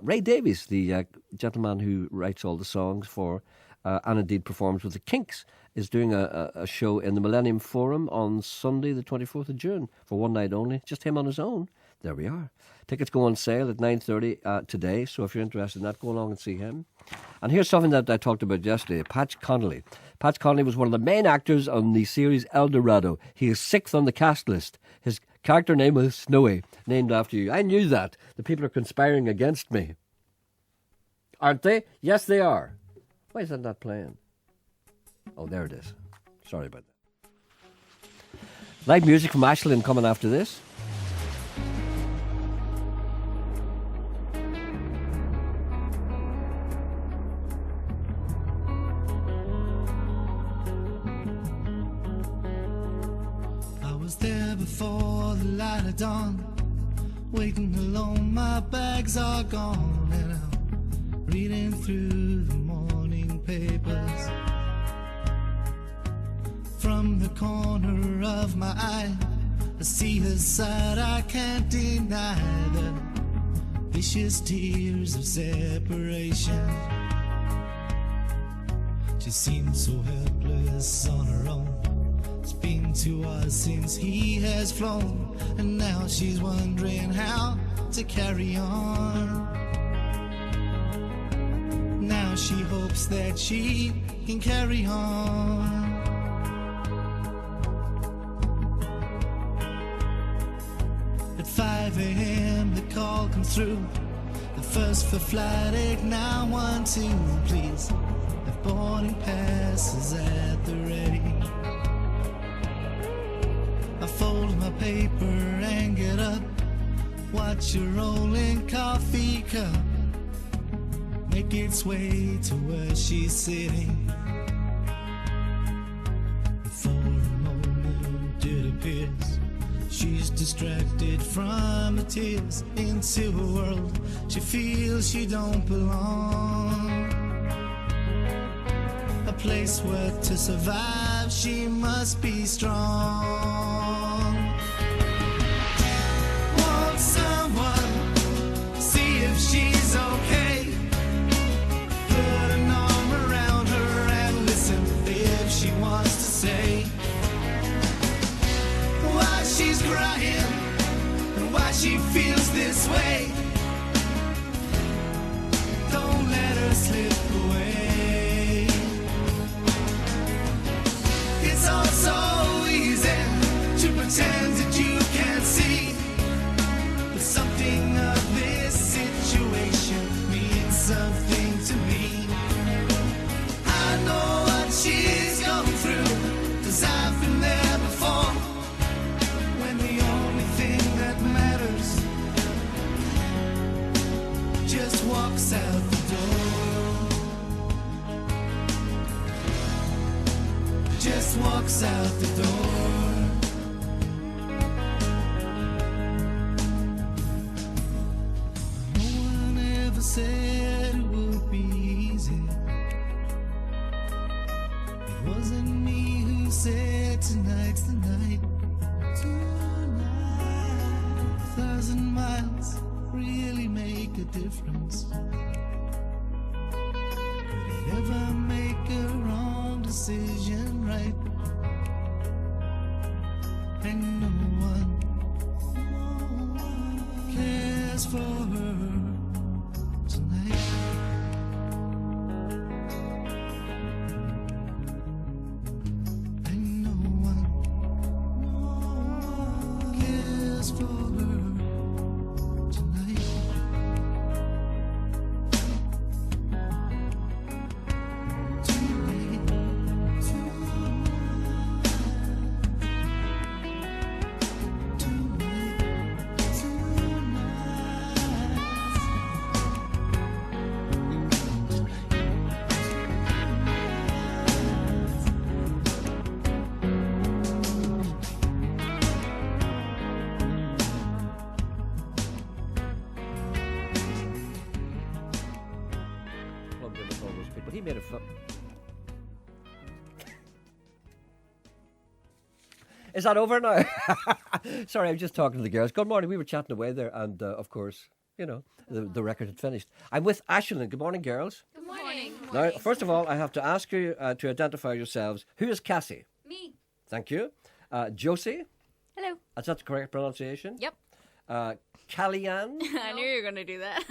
Ray Davies, the gentleman who writes all the songs for and indeed performs with the Kinks, is doing a show in the Millennium Forum on Sunday the 24th of June for one night only. Just him on his own. There we are. Tickets go on sale at 9:30 today, so if you're interested in that, go along and see him. And here's something that I talked about yesterday, Patch Connolly. Patch Connolly was one of the main actors on the series El Dorado. He is 6th on the cast list. His character name was Snowy, named after you. I knew that. The people are conspiring against me. Aren't they? Yes, they are. Why is that not playing? Oh, there it is. Sorry about that. Live music from Ashlyn coming after this. There before the light of dawn, waiting alone, my bags are gone, and I'm reading through the morning papers. From the corner of my eye, I see her side, I can't deny the vicious tears of separation. She seems so helpless on her own. It's been 2 hours since he has flown, and now she's wondering how to carry on. Now she hopes that she can carry on. At 5 a.m. the call comes through. Breakfast for flight 8912, please. Have boarding passes at the ready. I fold my paper and get up. Watch a rolling coffee cup make its way to where she's sitting. For a moment it appears she's distracted from the tears into a world she feels she don't belong. A place where to survive she must be strong. Won't someone see if she's okay? Put an arm around her and listen if she wants to say why she's crying and why she feels this way. Don't let her slip away. It's all so easy to pretend that you can't see, but something of this situation means something to me. I know what she's going through, 'cause I've been there before. When the only thing that matters just walks out the door. Just walks out the door. No one ever said it would be easy. It wasn't me who said tonight's the night. Tonight, 1,000 miles really make a difference. Could it ever make a wrong decision right? And no one cares for her tonight. And no one cares for her tonight. Plugged in with all those people. He made a film. Is that over now? Sorry, I was just talking to the girls. Good morning. We were chatting away there, and of course, you know, the record had finished. I'm with Ashlyn. Good morning, girls. Good morning. Now, first of all, I have to ask you to identify yourselves. Who is Cassie? Me. Thank you. Josie? Hello. Is that the correct pronunciation? Yep. Kellyanne? I knew you were going to do that.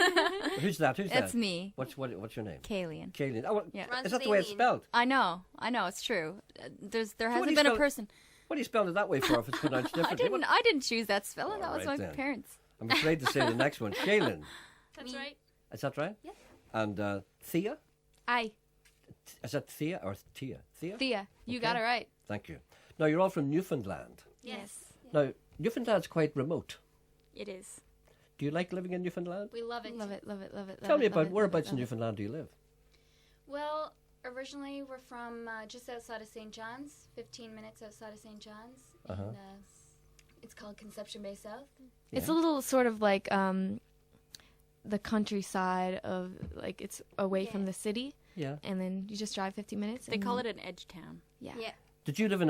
Who's that? Who's that? It's me. What's your name? Kayleen. Kayleen. Oh, well, Yeah. is that the way it's spelled? I know. It's true. There So what hasn't do you been a spell- person. What do you spell it that way for if it's pronounced differently? I didn't choose that spelling. That was All my right then. parents. I'm afraid to say the next one. Shaylin. That's right. Is that right? Yeah. And Thea? Aye. Is that Thea or Tia? Thea? Thea. You Okay. got it right. Thank you. Now, you're all from Newfoundland. Yes. Now, Newfoundland's quite remote. It is. Do you like living in Newfoundland? We love it. Love it. Love it. Love it. Tell me about whereabouts in Newfoundland do you live? Well, originally we're from just outside of St. John's, 15 minutes outside of St. John's. Uh-huh. And, it's called Conception Bay South. It's a little sort of like the countryside of, like, it's away from the city. Yeah. And then you just drive 50 minutes. They call it an edge town. Yeah. Did you live in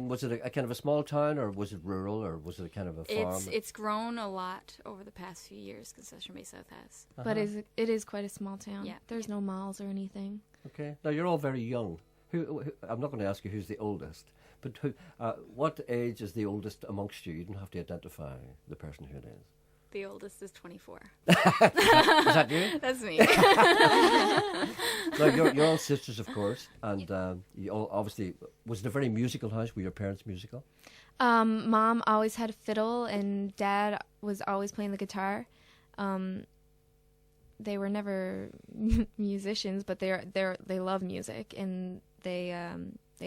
was it a kind of a small town, or was it rural, or was it a kind of a farm? It's grown a lot over the past few years. Conception Bay South has. But it is quite a small town. Yeah. There's no malls or anything. Okay. Now, you're all very young. Who I'm not going to ask you who's the oldest, but what age is the oldest amongst you? You don't have to identify the person who it is. The oldest is 24. Is that you? That's me. So you're all sisters, of course, and you all obviously, was it a very musical house? Were your parents musical? Mom always had a fiddle, and Dad was always playing the guitar. they were never musicians, but they love music, and they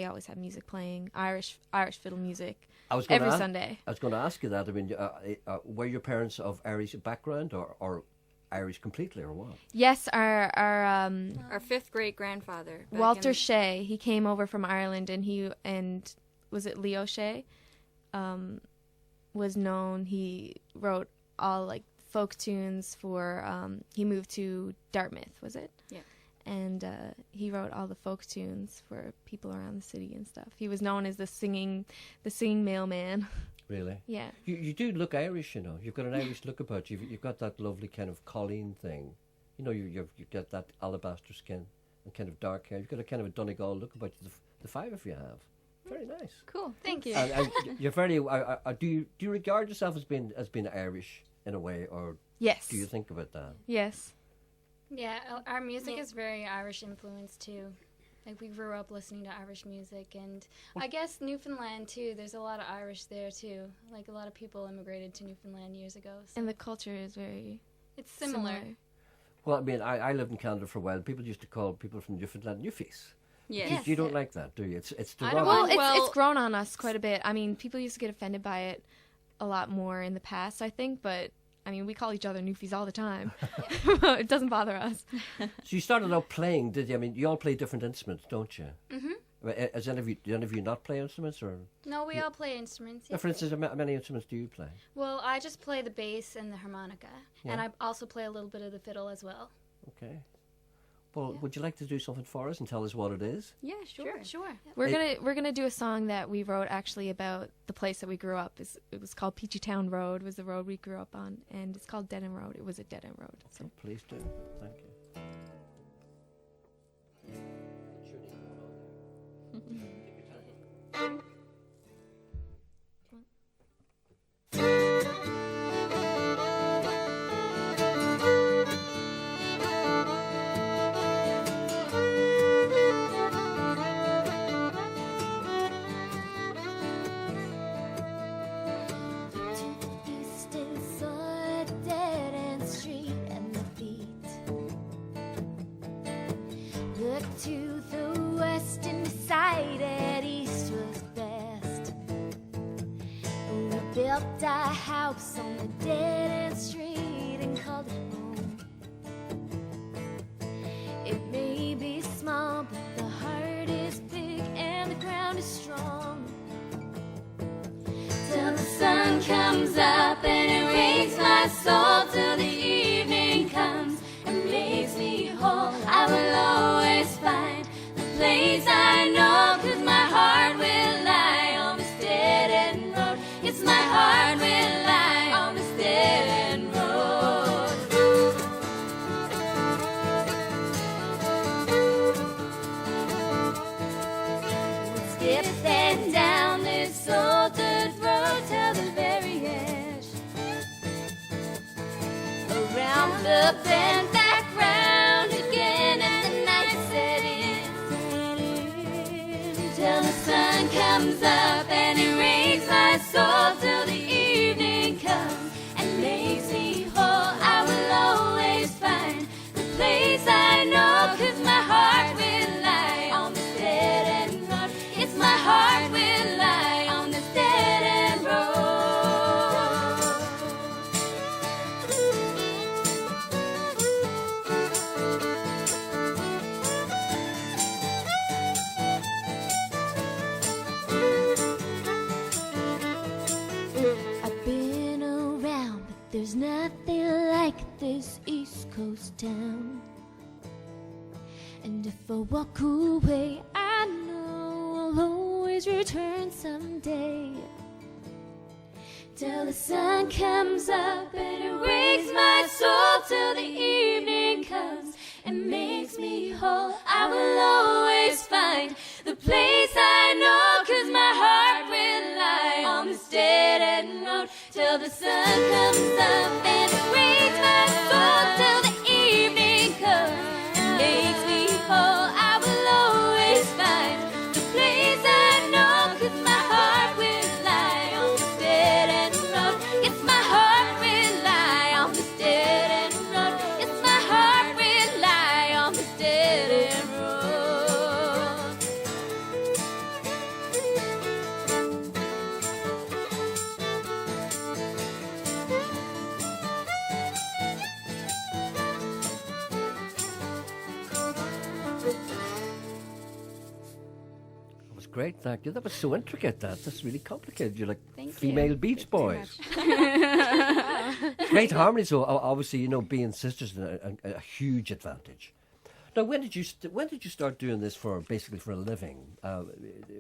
always have music playing, Irish fiddle music every Sunday. I was going to ask you that. I mean, were your parents of Irish background or Irish completely, or what? Yes, our fifth great grandfather, Walter Shea, he came over from Ireland, and was it Leo Shea? Was known. He wrote all like folk tunes for. He moved to Dartmouth, was it? Yeah. And he wrote all the folk tunes for people around the city and stuff. He was known as the singing mailman. Really? Yeah. You do look Irish, you know. You've got an Irish look about you. You've got that lovely kind of Colleen thing. You know, you've got that alabaster skin and kind of dark hair. You've got a kind of a Donegal look about you. The five of you have. Very nice. Cool. Thank you. And you're very. Do you regard yourself as being Irish in a way, or yes? Do you think about that? Yes. Yeah, our music is very Irish influenced too. Like we grew up listening to Irish music, and I guess Newfoundland too. There's a lot of Irish there too. Like a lot of people immigrated to Newfoundland years ago. So. And the culture is very. It's similar. Well, I mean, I lived in Canada for a while. People used to call people from Newfoundland Newfies. Yes. You don't like that, do you? It's Well, it's grown on us quite a bit. I mean, people used to get offended by it a lot more in the past, I think, but I mean, we call each other Newfies all the time. It doesn't bother us. So you started out playing, did you? I mean, you all play different instruments, don't you? Mm-hmm. Do any of you not play instruments, or? No, we all play instruments. Yeah. For instance, how many instruments do you play? Well, I just play the bass and the harmonica, Yeah. and I also play a little bit of the fiddle as well. Okay. Well, would you like to do something for us and tell us what it is? Yeah, sure. We're gonna do a song that we wrote actually about the place that we grew up. It was called Peachy Town Road. Was the road we grew up on, and it's called Dead End Road. It was a dead end road. So. Okay, please do. Thank you. To the west and decided east was best. We built our house on the dead end street and called it home. It may be small, but the heart is big and the ground is strong. Till the sun comes up and it rains my soul, till the evening comes and makes me whole. I will always find the place I know, 'cause my heart will lie on this dead end road. Yes, my heart will lie on this dead end road. Skip then down this old dirt road till the very edge, around the bend back round again, and the night set in, till the sun comes up and it rains my soul, till the evening comes and makes me whole. I will always find the place I know, 'cause my heart will lie on this dead end road. It's my heart will lie on this dead end road. I've been around, but there's nothing like this East Coast town. And if I walk away, I know I'll always return someday. Till the sun comes up and it wakes my soul, till the evening comes and makes me whole. I will always find the place I know, 'cause my heart will lie on this dead end road. Till the sun comes up and it wakes my soul, till the evening comes and makes me whole. I will always find the place I know, 'cause my heart will lie on this dead end road. Yes, my heart will lie on this dead end road. Yes, my heart great, thank you. That was so intricate. That's really complicated. You're like Thank female you. Beach Thank you Boys. much. Great harmony. So obviously, being sisters is a huge advantage. Now, when did you start doing this basically for a living?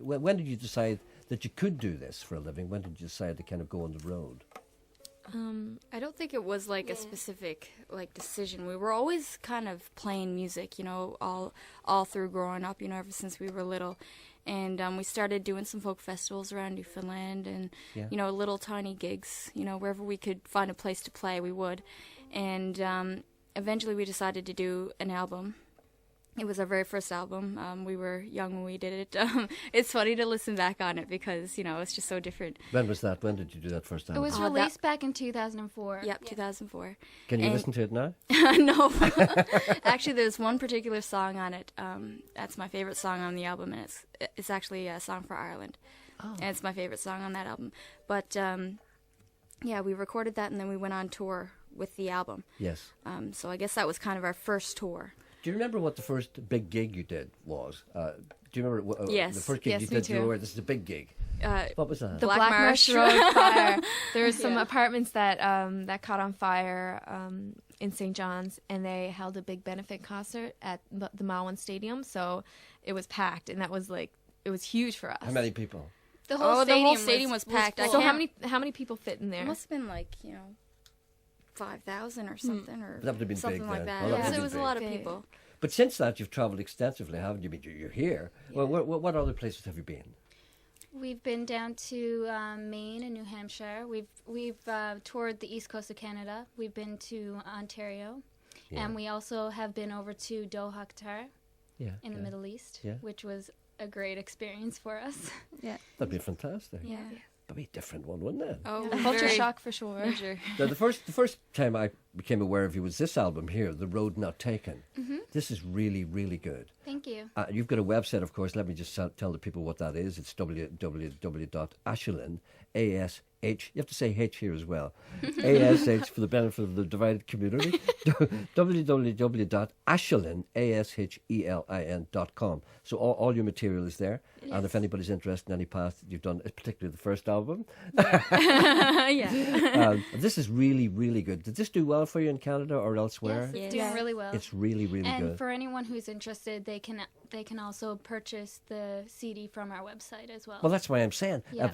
When did you decide that you could do this for a living? When did you decide to kind of go on the road? I don't think it was like a specific decision. We were always kind of playing music, all through growing up, ever since we were little. And we started doing some folk festivals around Newfoundland and, little tiny gigs, wherever we could find a place to play, we would. And eventually we decided to do an album. It was our very first album. We were young when we did it. It's funny to listen back on it because, it's just so different. When was that? When did you do that first It album? was released back in 2004. Yep, 2004. Can you listen to it now? No. Actually, there's one particular song on it. That's my favorite song on the album, and it's actually a song for Ireland. Oh. And it's my favorite song on that album. But, we recorded that, and then we went on tour with the album. Yes. So I guess that was kind of our first tour. Do you remember what the first big gig you did was? Do you remember yes. the first gig you did? This is a big gig. What was that? The Black Marsh Road fire. There were some apartments that caught on fire in St. John's, and they held a big benefit concert at the Malwan Stadium. So it was packed, and it was huge for us. How many people? The whole stadium was packed. So how many people fit in there? It must have been 5,000 or something, or that would have been something big like then. that. Well, Yes, it was a lot of people. But since that, you've travelled extensively, haven't you? You're here. Yeah. Well, what other places have you been? We've been down to Maine and New Hampshire. We've toured the east coast of Canada. We've been to Ontario, and we also have been over to Doha, Qatar, in the Middle East, which was a great experience for us. Yeah, that'd be fantastic. Yeah. That'd be a different one, wouldn't it? Oh, culture shock for sure. Now, the first time I became aware of you was this album here, The Road Not Taken. Mm-hmm. This is really, really good. Thank you. You've got a website, of course. Let me just tell the people what that is. It's www.Ashlyn, A-S-H, you have to say H here as well, A-S-H for the benefit of the divided community, www.Ashlyn, A-S-H-E-L-I-N.com. So all your material is there. Yes. And if anybody's interested in any path that you've done, particularly the first album. This is really, really good. Did this do well for you in Canada or elsewhere? Yes, it's doing really well. It's really, really good. And for anyone who's interested, they can also purchase the CD from our website as well. Well, that's why I'm saying Yeah.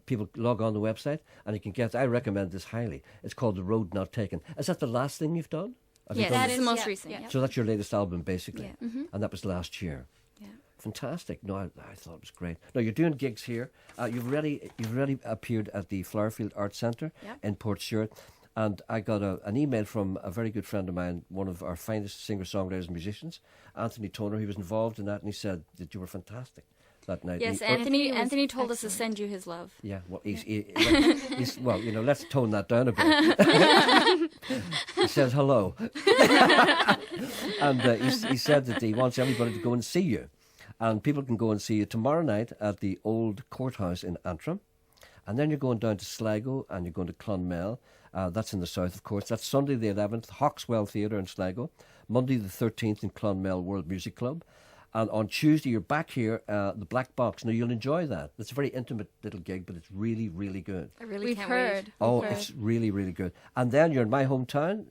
people log on the website and you can get. I recommend this highly. It's called The Road Not Taken. Is that the last thing you've done? Yes, that is the most recent. Yeah. So that's your latest album, basically, Yeah. Mm-hmm. and that was last year. Yeah. Fantastic. No, I thought it was great. No, you're doing gigs here. You've already appeared at the Flowerfield Arts Centre in Port Stewart. And I got an email from a very good friend of mine, one of our finest singer-songwriters and musicians, Anthony Toner. He was involved in that, and he said that you were fantastic that night. Yes, Anthony told us to send you his love. Yeah, well, he's well, let's tone that down a bit. He says hello. And he said that he wants everybody to go and see you. And people can go and see you tomorrow night at the old courthouse in Antrim. And then you're going down to Sligo and you're going to Clonmel. That's in the south, of course. That's Sunday the 11th, Hawkswell Theatre in Sligo. Monday the 13th in Clonmel World Music Club. And on Tuesday, you're back here, the Black Box. Now, you'll enjoy that. It's a very intimate little gig, but it's really, really good. I really can't wait. It's really, really good. And then you're in my hometown.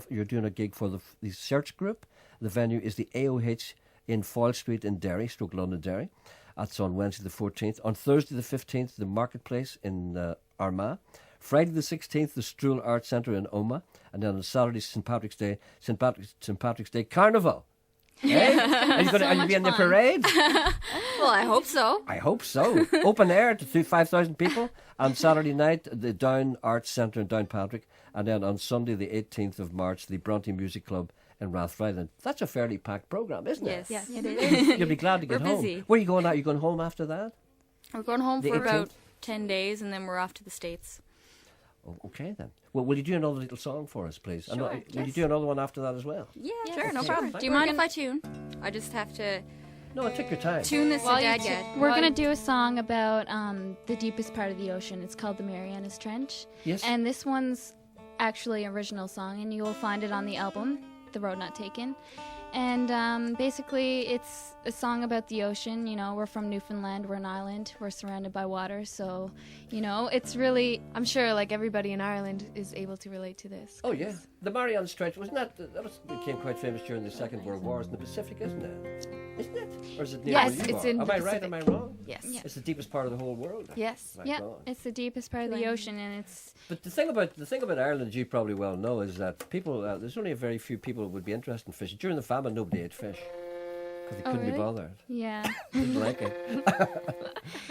You're doing a gig for the Search Group. The venue is the AOH in Foyle Street in Derry, London Derry. That's on Wednesday the 14th. On Thursday the 15th, the Marketplace in Armagh. Friday the 16th, the Struhl Arts Centre in Omagh. And then on Saturday, St. Patrick's Day Carnival. Hey? Are you be in the parade? Well, I hope so. I hope so. Open air to 5,000 people. On Saturday night, the Down Arts Centre in Downpatrick. And then on Sunday, the 18th of March, the Bronte Music Club in Rathfriland. That's a fairly packed programme, isn't it? Yes, it is. You'll be glad to get home. We're busy. Where are you going out? Are you going home after that? We're going home The for 18th? about 10 days, and then we're off to the States. Oh, okay, then. Well, will you do another little song for us, please? Sure, Will you do another one after that as well? Yeah, sure, no Okay. problem. Fine. Do you mind if I tune? I just have to No, take your time. tune this to Dad yet. We're going to do a song about the deepest part of the ocean. It's called the Marianas Trench. Yes. And this one's actually an original song, and you will find it on the album, The Road Not Taken. And basically, it's a song about the ocean. You know, we're from Newfoundland. We're an island. We're surrounded by water. So, you know, it's really... I'm sure, like, everybody in Ireland is able to relate to this. Oh, yeah. The Mariana Trench, wasn't that became quite famous during the Second World War in the Pacific, isn't it? Isn't it? Or is it near Yes, where you it's are? in Am the I right? Pacific. Am I wrong? Yes. Yeah. It's the deepest part of the whole world. Yes. My Yeah, God. it's the deepest part of the ocean, and it's... But the thing about Ireland, you probably well know, is that people there's only a very few people who would be interested in fishing. During the famine, nobody ate fish because they couldn't be bothered. Yeah. Didn't like it.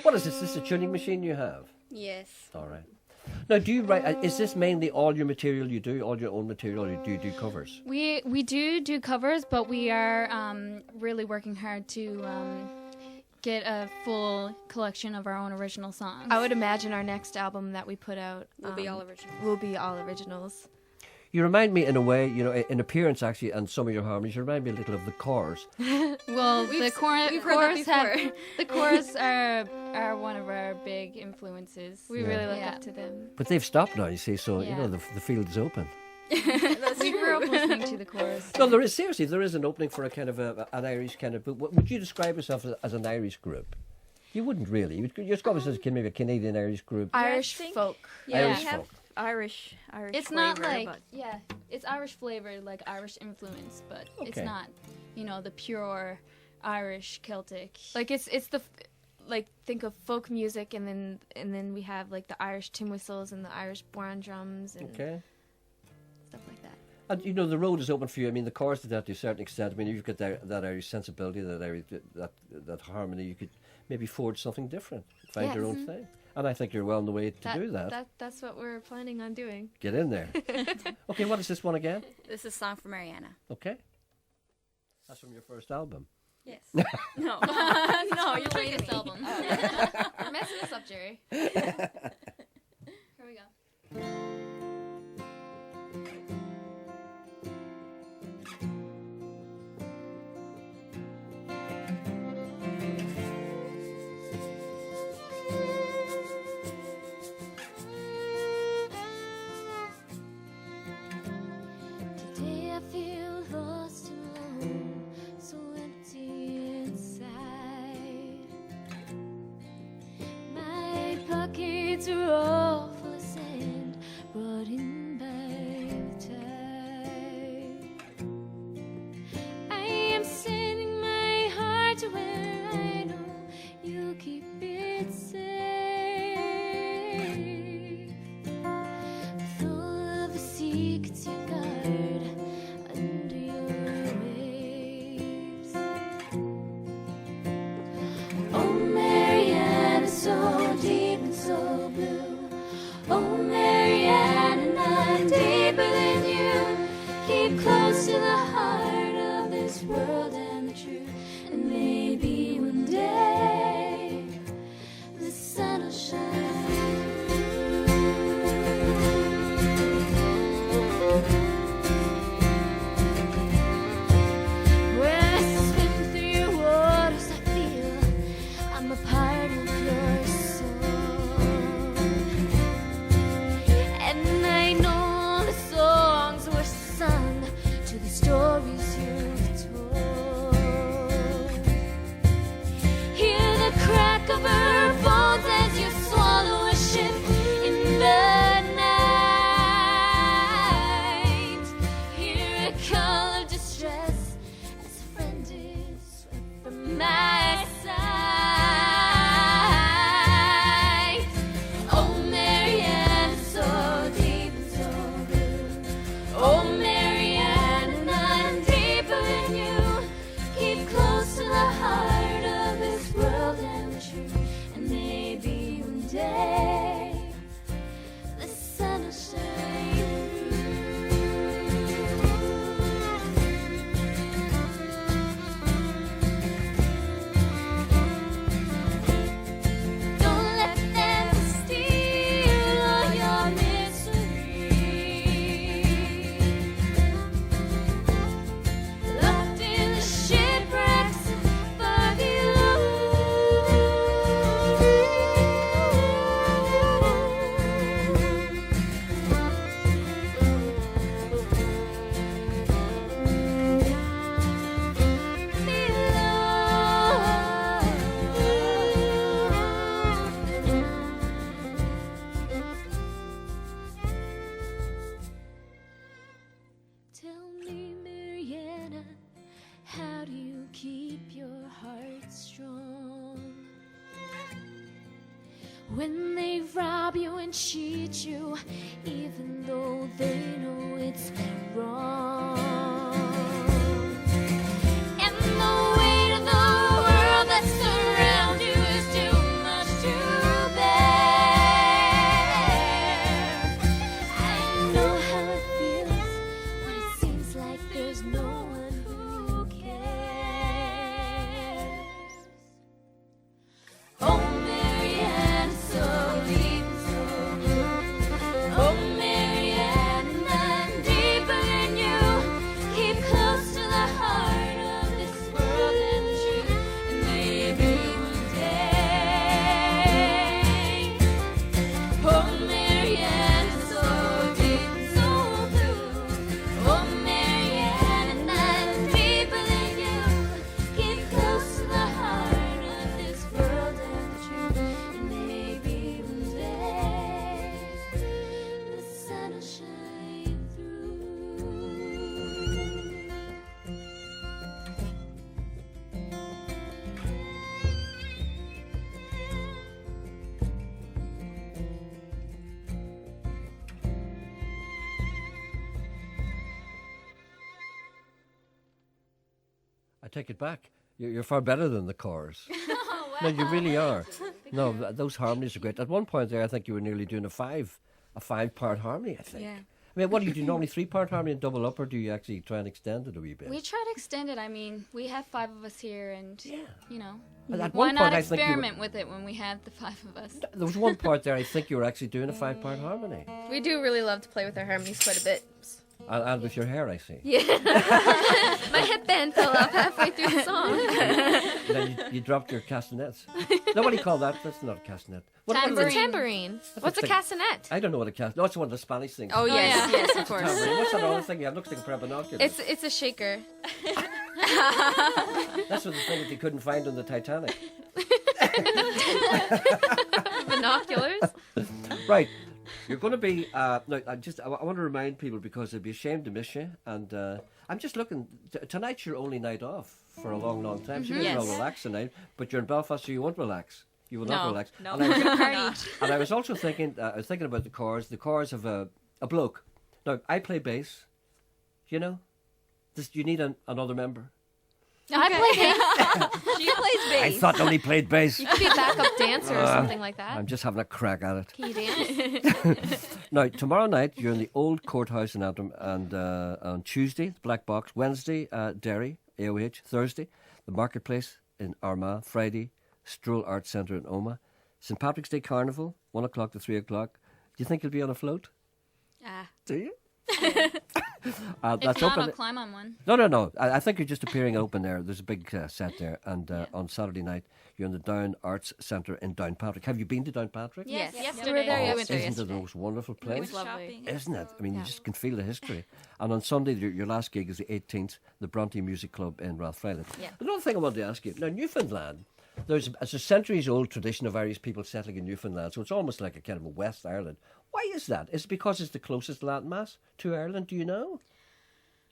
What is this? Is this a tuning machine you have? Yes. All right. Now, do you write? Is this mainly all your material you do, all your own material, or do you do covers? We do covers, but we are really working hard to get a full collection of our own original songs. I would imagine our next album that we put out Will be all originals. Will be all originals. You remind me in a way, you know, in appearance actually, and some of your harmonies, you remind me a little of the Cars. Well, the Cars are one of our big influences. We really look up to them. But they've stopped now, you see, so you know the field is open. We grew up listening to the Chorus. No, there is an opening for a kind of an Irish kind of. But would you describe yourself as an Irish group? You wouldn't really. You'd describe yourself as maybe a Canadian Irish group. Irish folk. Yeah, Irish we have folk. Irish It's flavor, not like but it's Irish flavored, like Irish influence, but it's Okay. not, you know, the pure Irish Celtic. Like it's the like think of folk music, and then we have like the Irish tin whistles and the Irish boran drums and stuff like that. And you know the road is open for you. I mean, the chorus did that to a certain extent. I mean, you've got that Irish sensibility, that harmony. You could maybe forge something different, find your own thing. And I think you're well on the way to do that. That's what we're planning on doing. Get in there. Okay, what is this one again? this is a song for Mariana. Okay. That's from your first album. Yes. No. No, you're Your latest me. album. You're messing us up, Gerry. Here we go. Today I feel lost and alone, so empty inside. My pockets are all full of sand, brought in by the tide. I am sending my heart to where I know you'll keep it safe. With all of the secrets you guard under your waves. Oh, Mariana, so deep and so blue. Oh, Mariana, none deeper than you. Keep close to the heart of this world and the truth. And maybe one day the sun will shine. When I swim through your waters, I feel I'm a part of your soul. And I know the songs were sung to the stories you've told. Hear the crack of her bones as you swallow a ship in the night. Hear a call of distress as a friend is swept from my sight. Oh, Mariana, so deep and so blue. Oh, Mariana, none deeper than you. Keep close to the heart of this world and the truth. And maybe one day the sun will shine through. when they rob you and cheat you, even though they know it's wrong. And the weight of the world that's around you is too much to bear. I know how it feels when it seems like there's no one who cares. Oh, Marianne, so deep, so blue. Oh, Marianne, I'm deeper than you. Keep close to the heart of this world and the truth, and maybe one day. Oh, Marianne, so deep, so blue. Oh, Marianne, and I'm deeper than you. Keep close to the heart of this world and the truth, and maybe one day the sun will shine through. I take it back. You're far better than the chorus. No, you really are. No, those harmonies are great. At one point there, I think you were nearly doing a five-part harmony, I think. Yeah. I mean, what do you do normally, 3-part harmony and double up, or do you actually try and extend it a wee bit? We try to extend it. I mean, we have 5 of us here, and you know, At why one not point, I think you were- experiment with it when we have the 5 of us? There was one part there, I think you were actually doing a 5-part harmony. We do really love to play with our harmonies quite a bit. And with your hair, I see. Yeah. My headband fell off halfway through the song. And then you dropped your castanets. No, what do you call that? That's not a castanet. What is it? It's a tambourine. What's a castanet? I don't know what a castanet. No, it's one of the Spanish things. Oh, yes, yes, of It's a course. tambourine. What's that other thing you have? Looks like a pair of binoculars. It's a shaker. That's what the thing that they couldn't find on the Titanic. Binoculars. Right. You're going to be. No, I want to remind people because they'd be ashamed to miss you. And I'm just looking. Tonight's your only night off for a long, long time. So you may as well relax tonight. But you're in Belfast, so you won't relax. You will not relax. No, And I was, party. and I was also thinking. I was thinking about the chords. The chords of a bloke. Now I play bass. You know, you need another member. I play bass. She plays bass. I thought only played bass. You could be a backup dancer or something like that. I'm just having a crack at it. Can you dance? Now, tomorrow night, you're in the old courthouse in Antrim, and on Tuesday, the Black Box, Wednesday, Derry, AOH, Thursday, the Marketplace in Armagh, Friday, Stroll Arts Centre in Omagh, St. Patrick's Day Carnival, 1 o'clock to 3 o'clock. Do you think you'll be on a float? Do you? If That's not, open. I'll climb on one. No. I think you're just appearing open there. There's a big set there. And on Saturday night, you're in the Down Arts Centre in Downpatrick. Have you been to Downpatrick? Yes, yesterday. we were there. Oh, We went there isn't it yesterday. the most wonderful It was place? lovely. Isn't it? I mean, you just can feel the history. And on Sunday, your last gig is the 18th, the Bronte Music Club in Rathfriland. Yeah. Another thing I wanted to ask you. Now, Newfoundland, it's a centuries-old tradition of Irish people settling in Newfoundland, so it's almost like a kind of a West Ireland. Why is that? Is it because it's the closest landmass to Ireland? Do you know?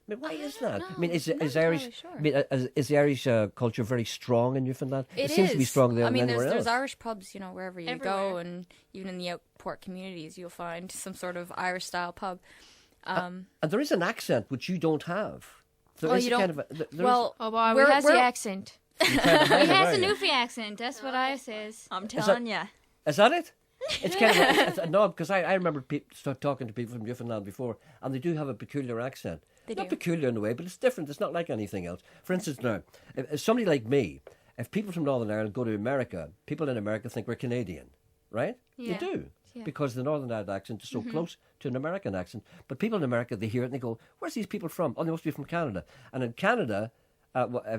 I mean, why is that? I mean, is Irish? sure. I mean, is the Irish culture very strong in Newfoundland? It seems to be is. stronger there I mean, than anywhere there's else. Irish pubs, you know, wherever you go, and even in the outport communities, you'll find some sort of Irish-style pub. And there is an accent which you don't have. There Oh, is you a kind don't? of a, there Well, oh boy, we has the accent. is, you kind of hide He it, has are a you? Newfie accent. That's what I says. I'm that- telling you. Is that it? It's kind of no, because I remember start talking to people from Newfoundland before, and they do have a peculiar accent. They Not do. peculiar in a way, but it's different. It's not like anything else. For instance, now, if somebody like me, if people from Northern Ireland go to America, people in America think we're Canadian, right? Yeah. They do. Yeah. Because the Northern Ireland accent is so close to an American accent. But people in America, they hear it and they go, where's these people from? Oh, they must be from Canada. And in Canada,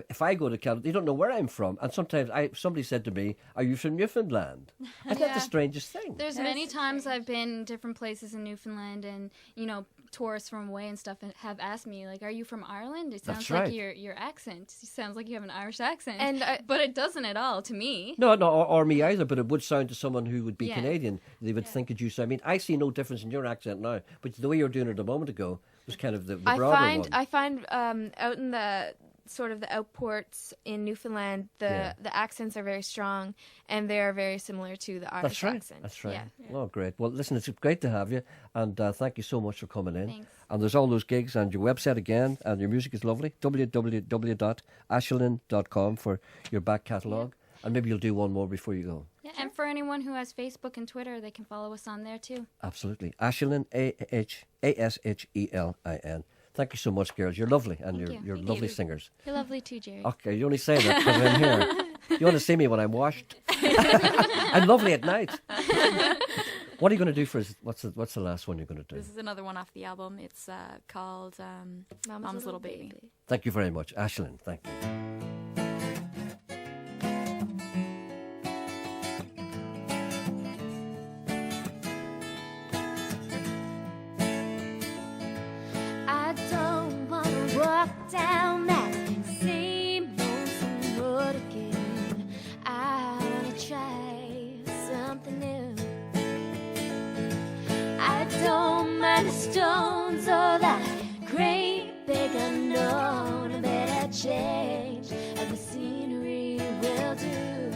if I go to Canada, they don't know where I'm from. And sometimes somebody said to me, are you from Newfoundland? Isn't that the strangest thing? There's many times I've been in different places in Newfoundland, and you know, tourists from away and stuff have asked me, like, "Are you from Ireland?" It sounds That's like right. your accent. It sounds like you have an Irish accent, And but it doesn't at all to me. No, or me either, but it would sound to someone who would be Yeah. Canadian, they would think that you sound. I mean, I see no difference in your accent now, but the way you were doing it a moment ago was kind of the broader one. I find out in the sort of the outports in Newfoundland, the accents are very strong, and they are very similar to the Irish That's right. accent. That's right. Yeah. Oh, great. Well, listen, it's great to have you, and thank you so much for coming in. Thanks. And there's all those gigs and your website again, and your music is lovely. www.ashlyn.com for your back catalogue. And maybe you'll do one more before you go. Yeah, and for anyone who has Facebook and Twitter, they can follow us on there too. Absolutely. Ashlyn, Ashelin. Thank you so much, girls. You're lovely, and you're lovely singers. You're lovely too, Gerry. Okay, you only say that because I'm here. You want to see me when I'm washed? I'm lovely at night. What are you going to do for us? What's the last one you're going to do? This is another one off the album. It's called Mom's Little Baby. Thank you very much, Ashlyn. Thank you. I don't wanna walk down that same lonesome road again. I wanna try something new. I don't mind the stones or that great big unknown. A better change of the scenery will do.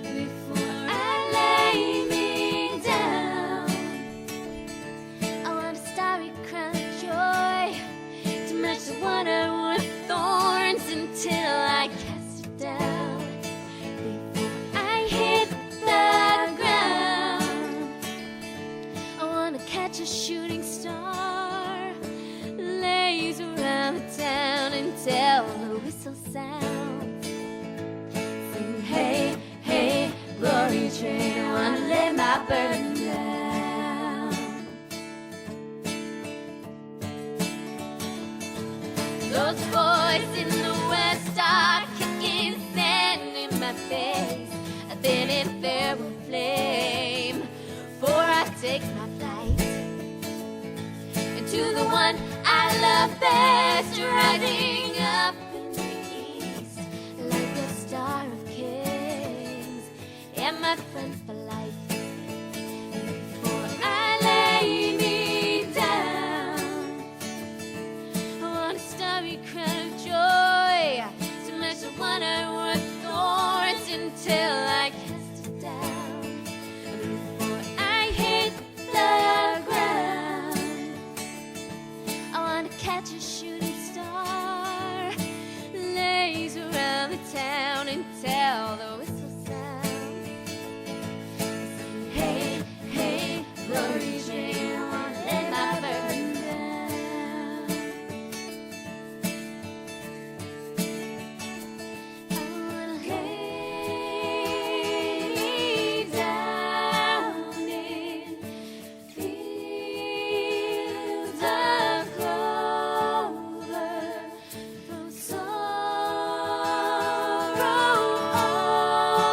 Before I lay me down, I want a starry crown of joy to match the one I wore thorns until I cast it down. Before I hit the ground, I want to catch a shooting star, laze around the town until the whistle sounds. Sing, hey, hey, glory train, I want to lay my burden down. Those boys in the west are kicking sand in my face. Then if there will flame, before I take my flight, and to the one I love best, rising up in the east, like a star of kings, and my friend for life. Before I lay me down, I want a starry crown of joy to match the one I wore thorns until I cast it down. Before I hit the ground, I want to catch a shooting star, laze around the town until the whistle sounds. Sing, hey, hey, glory train, I want to lay my burden down. I want to lay down in fields of clover, throw sorrow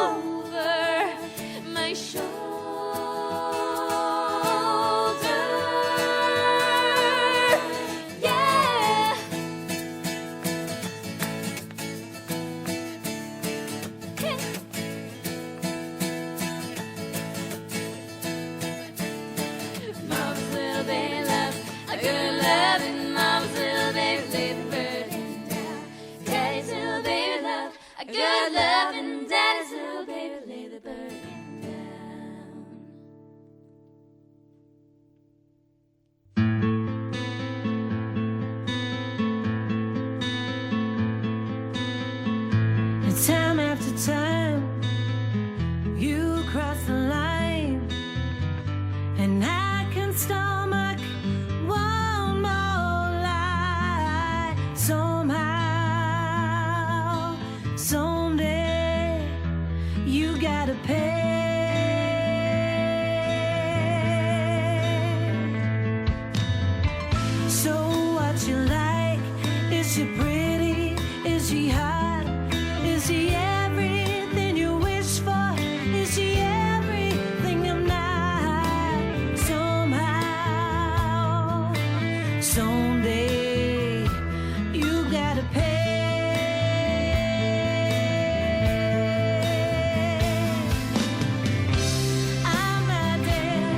over my shoulder. Yeah. Mom's little baby love, a good love, and mom's little baby lay the burden down. Daddy's little baby love, a good love, and daddy's little baby lay the burden down. And time after time, you cross the line, and I can stomach one more lie. Somehow, someday, you gotta pay. So what you like? Is she pretty? Is she hot? Is she everything you wish for? Is she everything I'm not? Somehow, someday, you gotta pay. I'm not dead.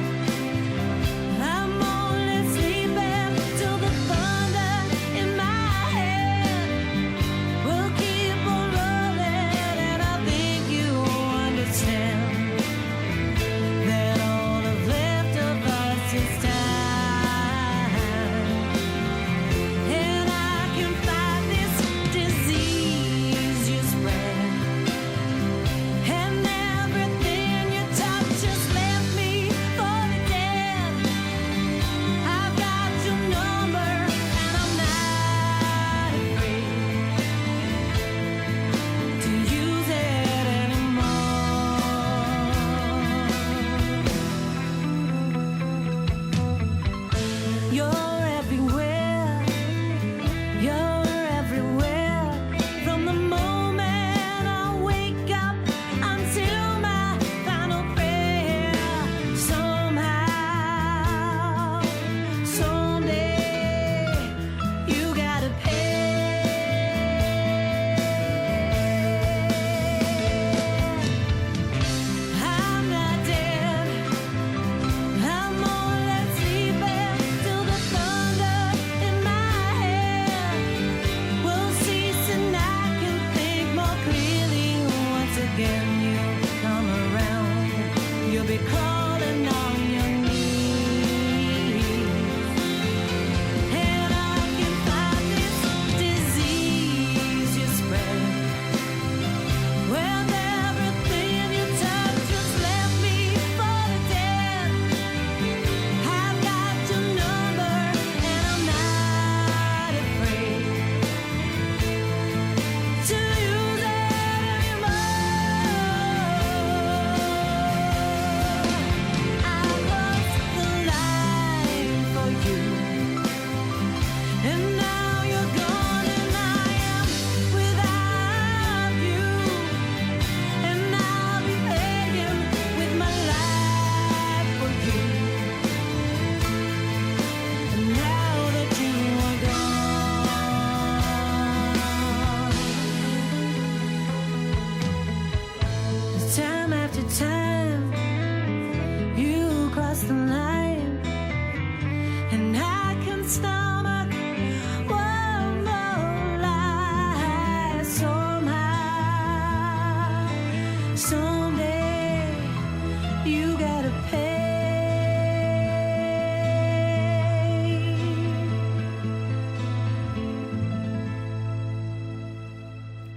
I'm only sleeping till the thunder in my head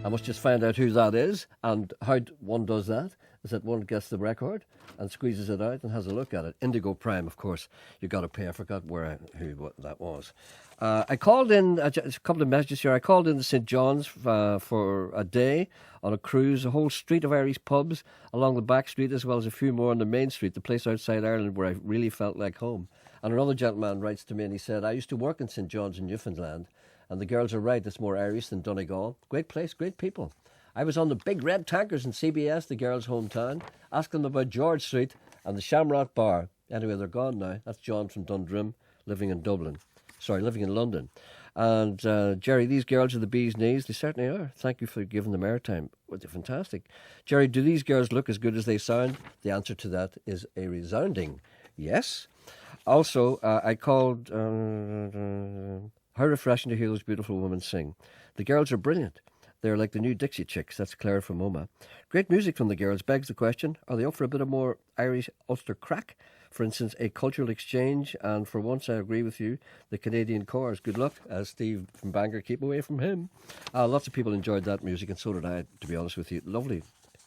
I must just find out who that is, and how one does that is that one gets the record and squeezes it out and has a look at it. Indigo Prime, of course. You got to pay. I forgot what that was. I called in a couple of messages here. I called in to St. John's for a day on a cruise, a whole street of Irish pubs along the back street, as well as a few more on the main street, the place outside Ireland where I really felt like home. And another gentleman writes to me and he said, I used to work in St. John's in Newfoundland, and the girls are right, it's more Irish than Donegal. Great place, great people. I was on the big red tankers in CBS, the girls' hometown, asking them about George Street and the Shamrock Bar. Anyway, they're gone now. That's John from Dundrum, living in London. And Gerry, these girls are the bee's knees. They certainly are. Thank you for giving them airtime. Well, they're fantastic. Gerry, do these girls look as good as they sound? The answer to that is a resounding yes. Also, I called... how refreshing to hear those beautiful women sing. The girls are brilliant. They're like the new Dixie Chicks. That's Claire from Oma. Great music from the girls begs the question, are they up for a bit of more Irish Ulster crack? For instance, a cultural exchange, and for once I agree with you, the Canadian chorus. Good luck, as Steve from Bangor, keep away from him. Lots of people enjoyed that music, and so did I, to be honest with you. Lovely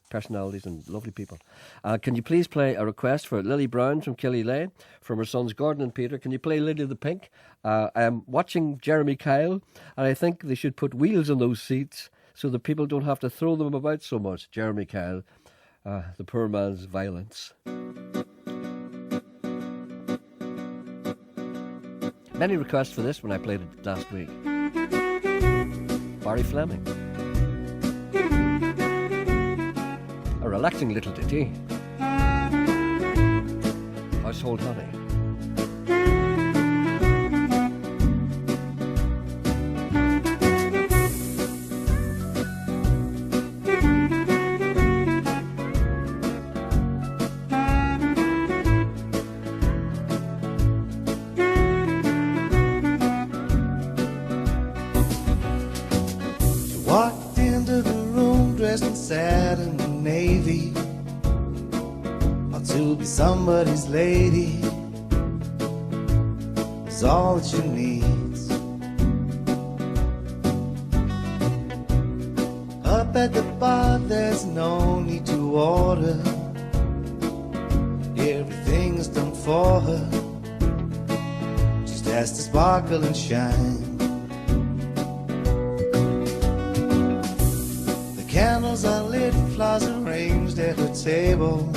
personalities and lovely people. Can you please play a request for Lily Brown from Killylea, from her sons Gordon and Peter? Can you play Lily the Pink? I am watching Jeremy Kyle, and I think they should put wheels on those seats so that people don't have to throw them about so much. Jeremy Kyle, the poor man's violence. Many requests for this when I played it last week. Barry Fleming. A relaxing little ditty. Household Honey. Walked into the room dressed in satin and navy, ought to be somebody's lady. It's all that she needs. Up at the bar there's no need to order, everything is done for her. Just has to sparkle and shine. Candles are lit, flowers arranged at her table.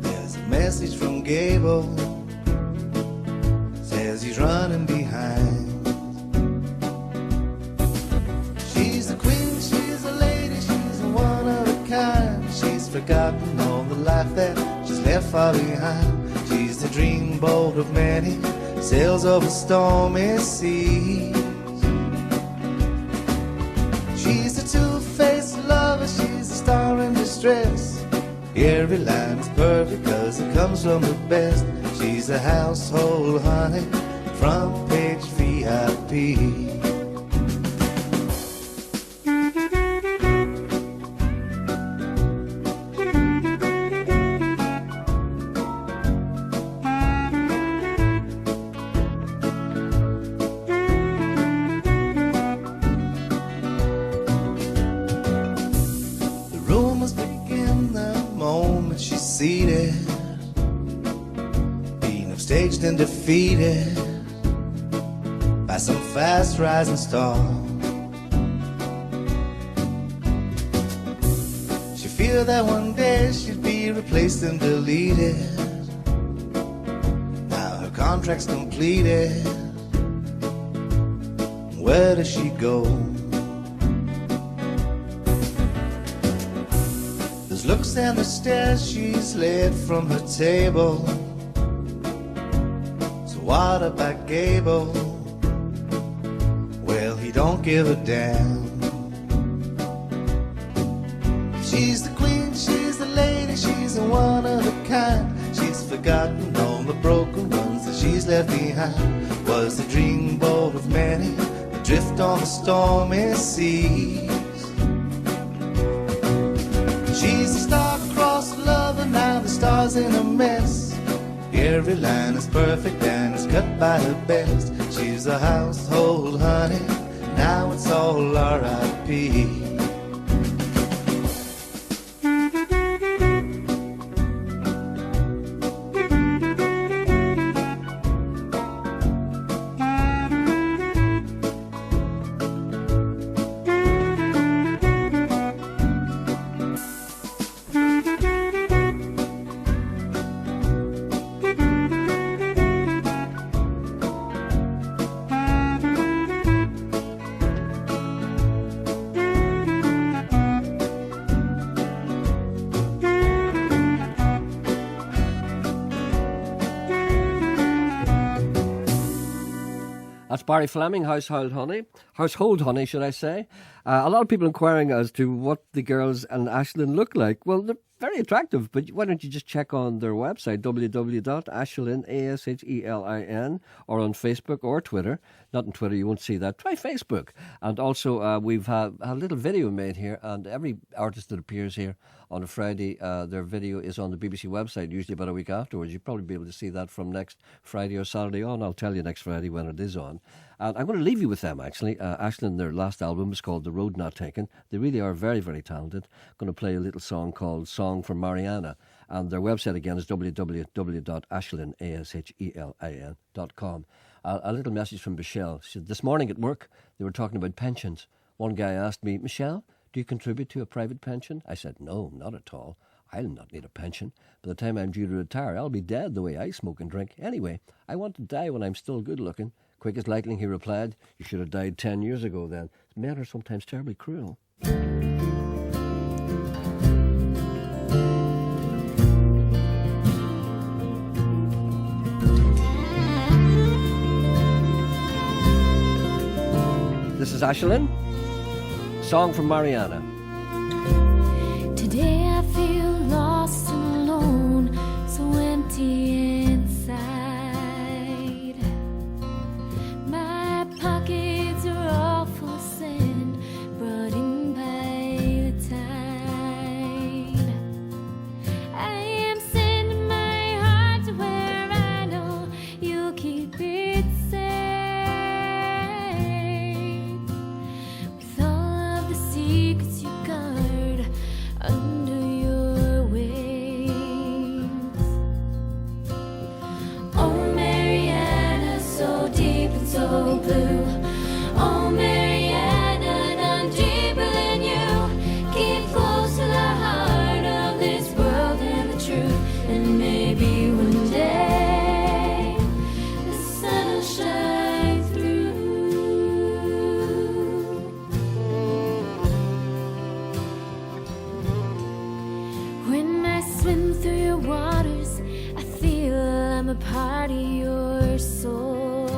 There's a message from Gable, says he's running behind. She's the queen, she's a lady, she's a one of a kind. She's forgotten all the life that she's left far behind. She's the dreamboat of many, sails over stormy seas. She's a two-faced lover, she's a star in distress. Every line is perfect cause it comes from the best. She's a household honey, front page VIP. Seated, being upstaged and defeated by some fast rising star. She feared that one day she'd be replaced and deleted. Now her contract's completed. Where does she go? Looks and the stares she's led from her table. So what about Gable? Well, he don't give a damn. She's the queen, she's the lady, she's a one of a kind. She's forgotten all the broken ones that she's left behind. Was the dreamboat of many, adrift on the stormy seas. She's a star-crossed lover, now the star's in a mess. Every line is perfect and it's cut by her best. She's a household honey, now it's all R.I.P. That's Barry Fleming, Household Honey, should I say. A lot of people inquiring as to what the girls and Ashlyn look like. Well, they're very attractive, but why don't you just check on their website, www.ashlyn, A-S-H-E-L-I-N, or on Facebook or Twitter. Not on Twitter, you won't see that. Try Facebook. And also, we've had a little video made here, and every artist that appears here on a Friday, their video is on the BBC website, usually about a week afterwards. You'll probably be able to see that from next Friday or Saturday on. I'll tell you next Friday when it is on. And I'm going to leave you with them, actually. Ashlyn, their last album is called The Road Not Taken. They really are very, very talented. I'm going to play a little song called Song for Mariana. And their website again is www.ashlyn, A-S-H-E-L-I-N.com. A little message from Michelle. She said, this morning at work, they were talking about pensions. One guy asked me, Michelle, do you contribute to a private pension? I said, no, not at all. I'll not need a pension. By the time I'm due to retire, I'll be dead the way I smoke and drink. Anyway, I want to die when I'm still good looking. Quick as lightning, he replied, you should have died 10 years ago then. Men are sometimes terribly cruel. This is Ashlyn. Song from Mariana. Today I feel lost and alone, so empty inside. My pockets are all full of sand, brought in by the tide. I am sending my heart to where I know you'll keep it safe. With all of the secrets you guard under your wings. Oh, Mariana, so deep and so blue. Oh, Mariana, none deeper than you. Keep close to the heart of this world and the truth. And maybe one day the sun will shine through. When I swim through your waters, I feel I'm a part of your soul.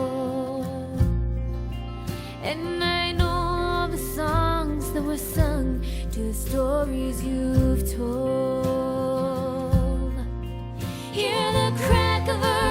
And I know all the songs that were sung to the stories you've told. Hear the crack of a